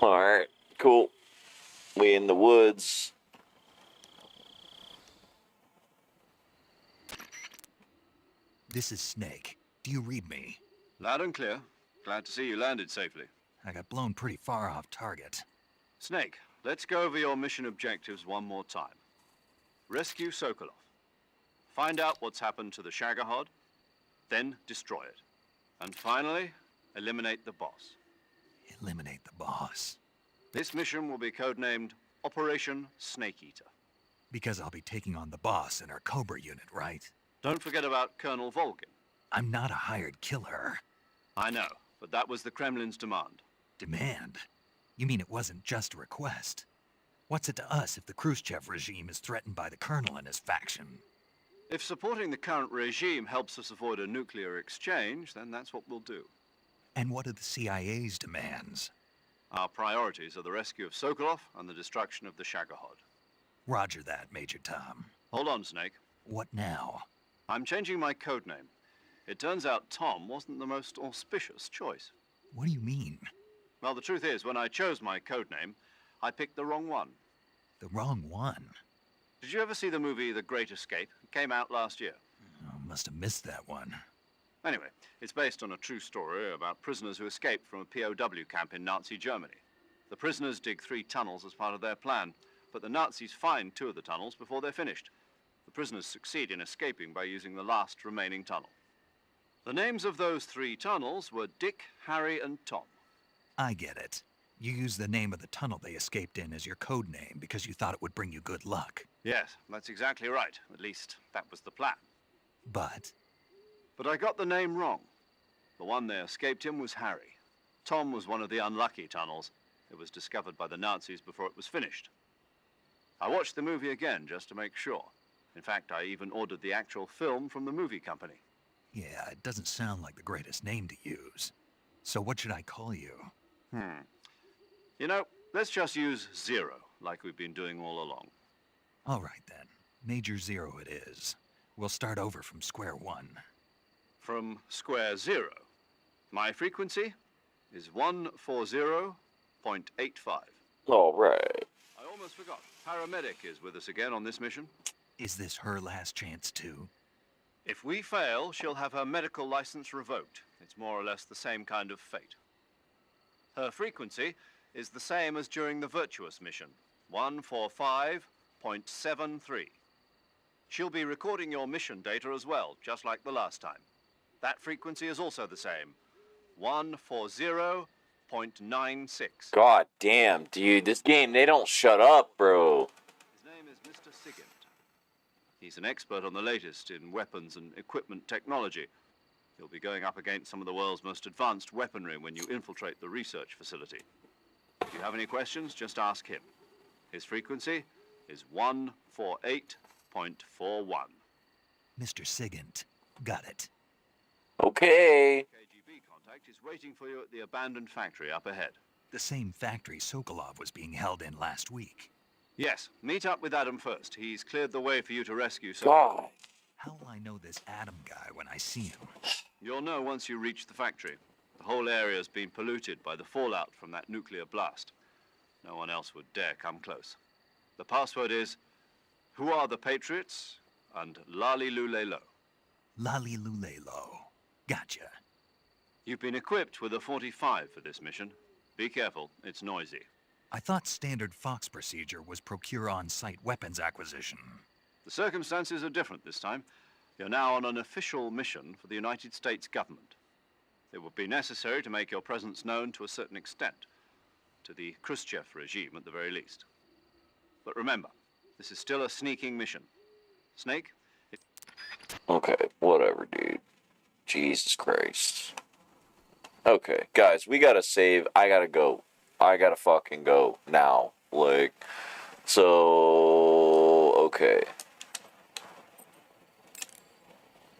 Alright, cool. We in the woods. This is Snake. Do you read me? Loud and clear. Glad to see you landed safely. I got blown pretty far off target. Snake, let's go over your mission objectives one more time. Rescue Sokolov. Find out what's happened to the Shagohod, then destroy it. And finally, eliminate the boss. Eliminate the boss. This mission will be codenamed Operation Snake Eater. Because I'll be taking on the boss in our Cobra unit, right? Don't forget about Colonel Volgin. I'm not a hired killer. I know, but that was the Kremlin's demand. Demand? You mean it wasn't just a request? What's it to us if the Khrushchev regime is threatened by the Colonel and his faction? If supporting the current regime helps us avoid a nuclear exchange, then that's what we'll do. And what are the CIA's demands? Our priorities are the rescue of Sokolov and the destruction of the Shagohod. Roger that, Major Tom. Hold on, Snake. What now? I'm changing my codename. It turns out Tom wasn't the most auspicious choice. What do you mean? Well, the truth is, when I chose my codename, I picked the wrong one. The wrong one? Did you ever see the movie The Great Escape? It came out last year. Oh, must have missed that one. Anyway, it's based on a true story about prisoners who escaped from a POW camp in Nazi Germany. The prisoners dig 3 tunnels as part of their plan, but the Nazis find 2 of the tunnels before they're finished. The prisoners succeed in escaping by using the last remaining tunnel. The names of those 3 tunnels were Dick, Harry, and Tom. I get it. You used the name of the tunnel they escaped in as your code name because you thought it would bring you good luck. Yes, that's exactly right. At least, that was the plan. But I got the name wrong. The one they escaped in was Harry. Tom was one of the unlucky tunnels. It was discovered by the Nazis before it was finished. I watched the movie again just to make sure. In fact, I even ordered the actual film from the movie company. yeah, it doesn't sound like the greatest name to use. So what should I call you? You know, let's just use Zero, like we've been doing all along. All right then. Major Zero it is. We'll start over from square one. From square 0. My frequency is 140.85. All right. I almost forgot. Paramedic is with us again on this mission. Is this her last chance too? If we fail, she'll have her medical license revoked. It's more or less the same kind of fate. Her frequency is the same as during the Virtuous mission, 145.73. She'll be recording your mission data as well, just like the last time. That frequency is also the same, 140.96. God damn, dude, this game, they don't shut up, bro. His name is Mr. Sigint. He's an expert on the latest in weapons and equipment technology. He'll be going up against some of the world's most advanced weaponry when you infiltrate the research facility. If you have any questions, just ask him. His frequency is 148.41. Mr. Sigint. Got it. Okay. KGB contact is waiting for you at the abandoned factory up ahead. The same factory Sokolov was being held in last week. Yes, meet up with Adam first. He's cleared the way for you to rescue God. How will I know this Adam guy when I see him? You'll know once you reach the factory. The whole area's been polluted by the fallout from that nuclear blast. No one else would dare come close. The password is, "Who are the Patriots?" and Lali Lulelo. Lali Lulelo. Gotcha. You've been equipped with a 45 for this mission. Be careful, it's noisy. I thought standard Fox procedure was procure on-site weapons acquisition. The circumstances are different this time. You're now on an official mission for the United States government. It would be necessary to make your presence known to a certain extent, to the Khrushchev regime at the very least. But remember, this is still a sneaking mission. Snake? Okay, whatever, dude. Jesus Christ. Okay, guys, we gotta save. I gotta go. I gotta fucking go now. Like, so, okay.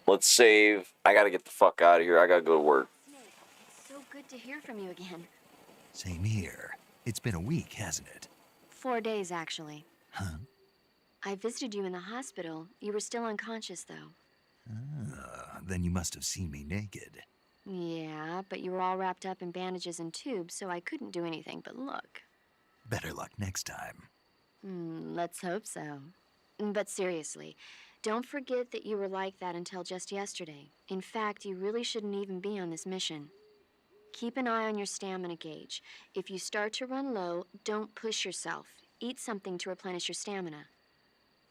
Let's save. I gotta get the fuck out of here. I gotta go to work. It's so good to hear from you again. Same here. It's been a week, hasn't it? 4 days, actually. Huh? I visited you in the hospital. You were still unconscious, though. Then you must have seen me naked. Yeah, but you were all wrapped up in bandages and tubes, so I couldn't do anything but look. Better luck next time. Let's hope so. But seriously, don't forget that you were like that until just yesterday. In fact, you really shouldn't even be on this mission. Keep an eye on your stamina gauge. If you start to run low, don't push yourself. Eat something to replenish your stamina.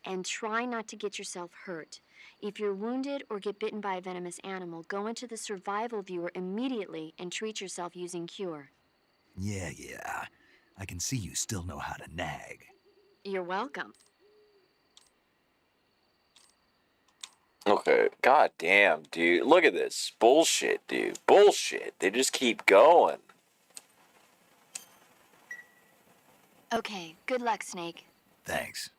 And try not to get yourself hurt. If you're wounded or get bitten by a venomous animal, go into the survival viewer immediately and treat yourself using Cure. Yeah. I can see you still know how to nag. You're welcome. Okay, god damn, dude. Look at this. Bullshit, dude. Bullshit. They just keep going. Okay, good luck, Snake. Thanks.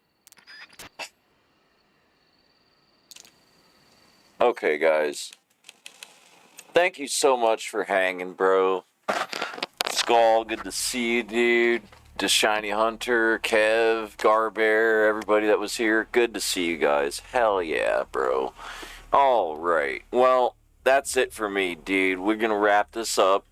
Okay, guys. Thank you so much for hanging, bro. Skull, good to see you, dude. To Shiny Hunter, Kev, Garbear, everybody that was here. Good to see you guys. Hell yeah, bro. Alright. Well, that's it for me, dude. We're gonna wrap this up.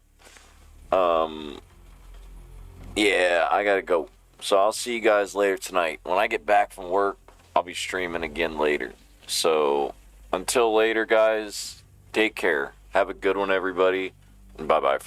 Yeah, I gotta go. So I'll see you guys later tonight. When I get back from work, I'll be streaming again later. So, until later, guys, take care. Have a good one, everybody. And bye-bye for